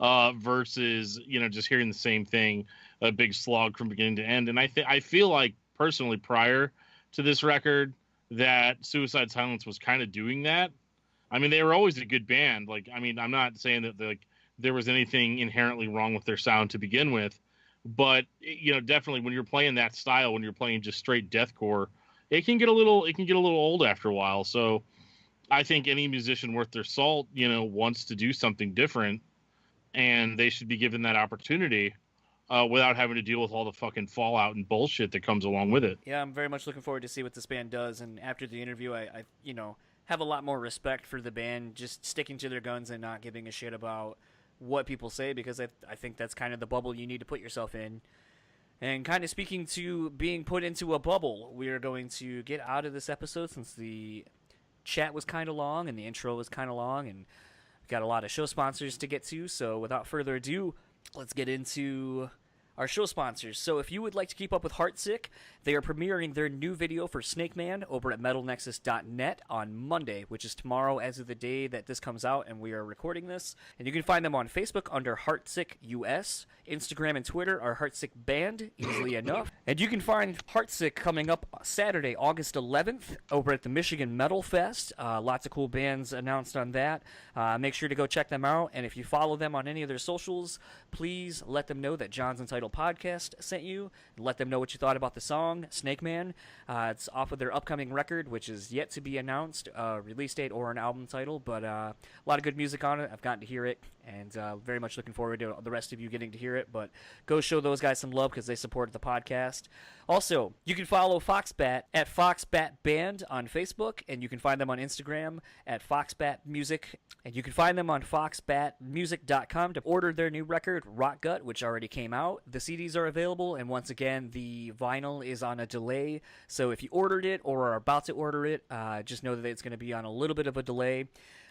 versus, you know, just hearing the same thing, a big slog from beginning to end. And I feel like personally prior to this record that Suicide Silence was kind of doing that. I mean, they were always a good band. Like, I mean, I'm not saying that like there was anything inherently wrong with their sound to begin with, but you know, definitely when you're playing that style, when you're playing just straight deathcore, it can get a little old after a while. So I think any musician worth their salt, you know, wants to do something different, and they should be given that opportunity without having to deal with all the fucking fallout and bullshit that comes along with it. Yeah, I'm very much looking forward to see what this band does. And after the interview, I you know, have a lot more respect for the band just sticking to their guns and not giving a shit about what people say, because I think that's kind of the bubble you need to put yourself in. And kind of speaking to being put into a bubble, we are going to get out of this episode since the chat was kind of long and the intro was kind of long, and we've got a lot of show sponsors to get to. So without further ado, let's get into our show sponsors. So if you would like to keep up with Heartsick, they are premiering their new video for Snakeman over at metalnexus.net on Monday, which is tomorrow as of the day that this comes out and we are recording this. And you can find them on Facebook under Heartsick US. Instagram and Twitter are Heartsick Band, easily enough. And you can find Heartsick coming up Saturday, August 11th over at the Michigan Metal Fest. Lots of cool bands announced on that. Make sure to go check them out. And if you follow them on any of their socials, please let them know that John's Entitled Podcast sent you. And let them know what you thought about the song, Snakeman. It's off of their upcoming record, which is yet to be announced, release date or an album title, but a lot of good music on it. I've gotten to hear it, and very much looking forward to the rest of you getting to hear it, but go show those guys some love because they supported the podcast. Also, you can follow Foxbat at Foxbat Band on Facebook, and you can find them on Instagram at Foxbat Music, and you can find them on foxbatmusic.com to order their new record, Rock Gut, which already came out. The CDs are available, and once again, the vinyl is on a delay, so if you ordered it or are about to order it, just know that it's going to be on a little bit of a delay.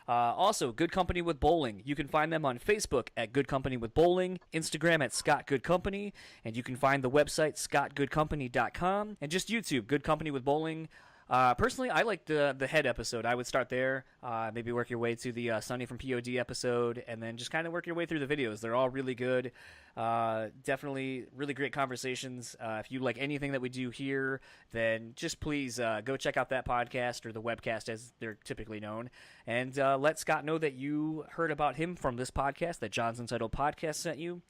Also, Good Company with Bowling. You can find them on Facebook at Good Company with Bowling, Instagram at Scott Good Company, and you can find the website scottgoodcompany.com, and just YouTube, Good Company with Bowling. Personally, I like the Head episode. I would start there, maybe work your way to the Sonny from POD episode, and then just kind of work your way through the videos. They're all really good. Definitely really great conversations. If you like anything that we do here, then just please go check out that podcast, or the webcast as they're typically known, and let Scott know that you heard about him from this podcast, that Jonsuntitledpod sent you.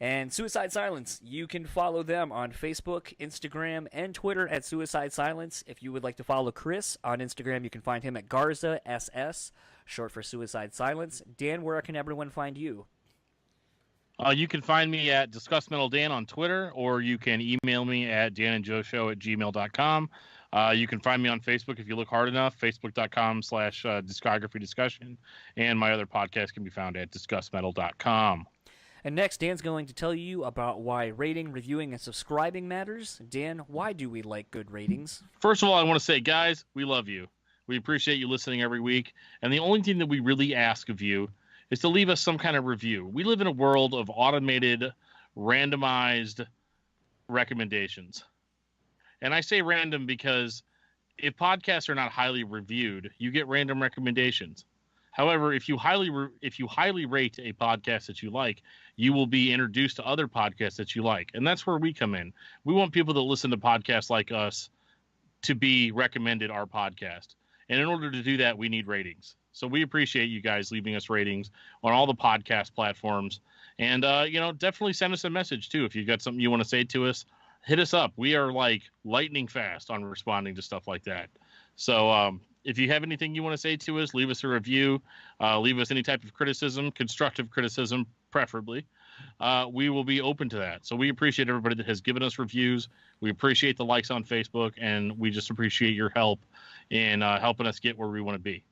And Suicide Silence, you can follow them on Facebook, Instagram, and Twitter at Suicide Silence. If you would like to follow Chris on Instagram, you can find him at Garza SS, short for Suicide Silence. Dan, where can everyone find you? You can find me at DiscussMetalDan on Twitter, or you can email me at danandjoeshow@gmail.com. You can find me on Facebook if you look hard enough, facebook.com/discography discussion, and my other podcast can be found at discussmetal.com. And next, Dan's going to tell you about why rating, reviewing, and subscribing matters. Dan, why do we like good ratings? First of all, I want to say, guys, we love you. We appreciate you listening every week. And the only thing that we really ask of you is to leave us some kind of review. We live in a world of automated, randomized recommendations. And I say random because if podcasts are not highly reviewed, you get random recommendations. However, if you highly rate a podcast that you like, you will be introduced to other podcasts that you like. And that's where we come in. We want people that listen to podcasts like us to be recommended our podcast. And in order to do that, we need ratings. So we appreciate you guys leaving us ratings on all the podcast platforms. And, definitely send us a message, too. If you've got something you want to say to us, hit us up. We are like lightning fast on responding to stuff like that. So, if you have anything you want to say to us, leave us a review, leave us any type of criticism, constructive criticism, preferably. We will be open to that. So we appreciate everybody that has given us reviews. We appreciate the likes on Facebook, and we just appreciate your help in helping us get where we want to be.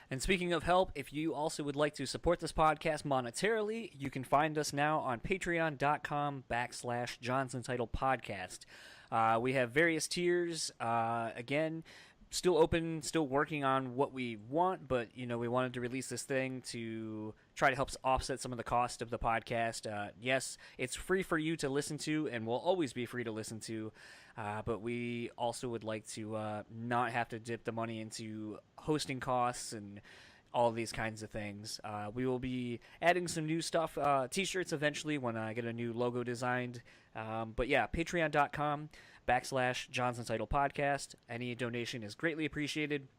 And speaking of help, if you also would like to support this podcast monetarily, you can find us now on patreon.com/JonsuntitledPodcast. We have various tiers. Again, still open, still working on what we want, but, we wanted to release this thing to try to help offset some of the cost of the podcast. Yes, it's free for you to listen to and will always be free to listen to, but we also would like to not have to dip the money into hosting costs and all of these kinds of things. We will be adding some new stuff, t-shirts eventually when I get a new logo designed. But yeah, patreon.com/JonsuntitledPodcast. Any donation is greatly appreciated.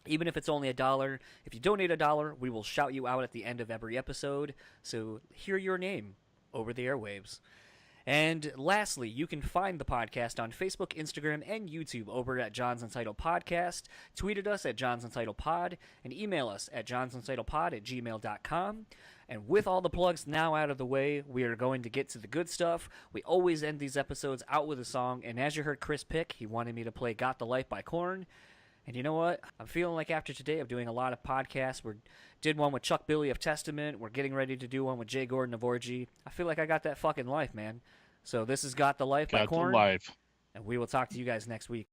Even if it's only $1, if you donate $1, we will shout you out at the end of every episode. So hear your name over the airwaves. And lastly, you can find the podcast on Facebook, Instagram, and YouTube over at John's Untitled Podcast. Tweet at us at John's Untitled Pod, and email us at johnsuntitledpod@gmail.com. And with all the plugs now out of the way, we are going to get to the good stuff. We always end these episodes out with a song, and as you heard Chris pick, he wanted me to play Got the Life by Korn. And you know what? I'm feeling like after today, I'm doing a lot of podcasts. We did one with Chuck Billy of Testament. We're getting ready to do one with Jay Gordon of Orgy. I feel like I got that fucking life, man. So this is Got the Life by Korn. Got the Life. And we will talk to you guys next week.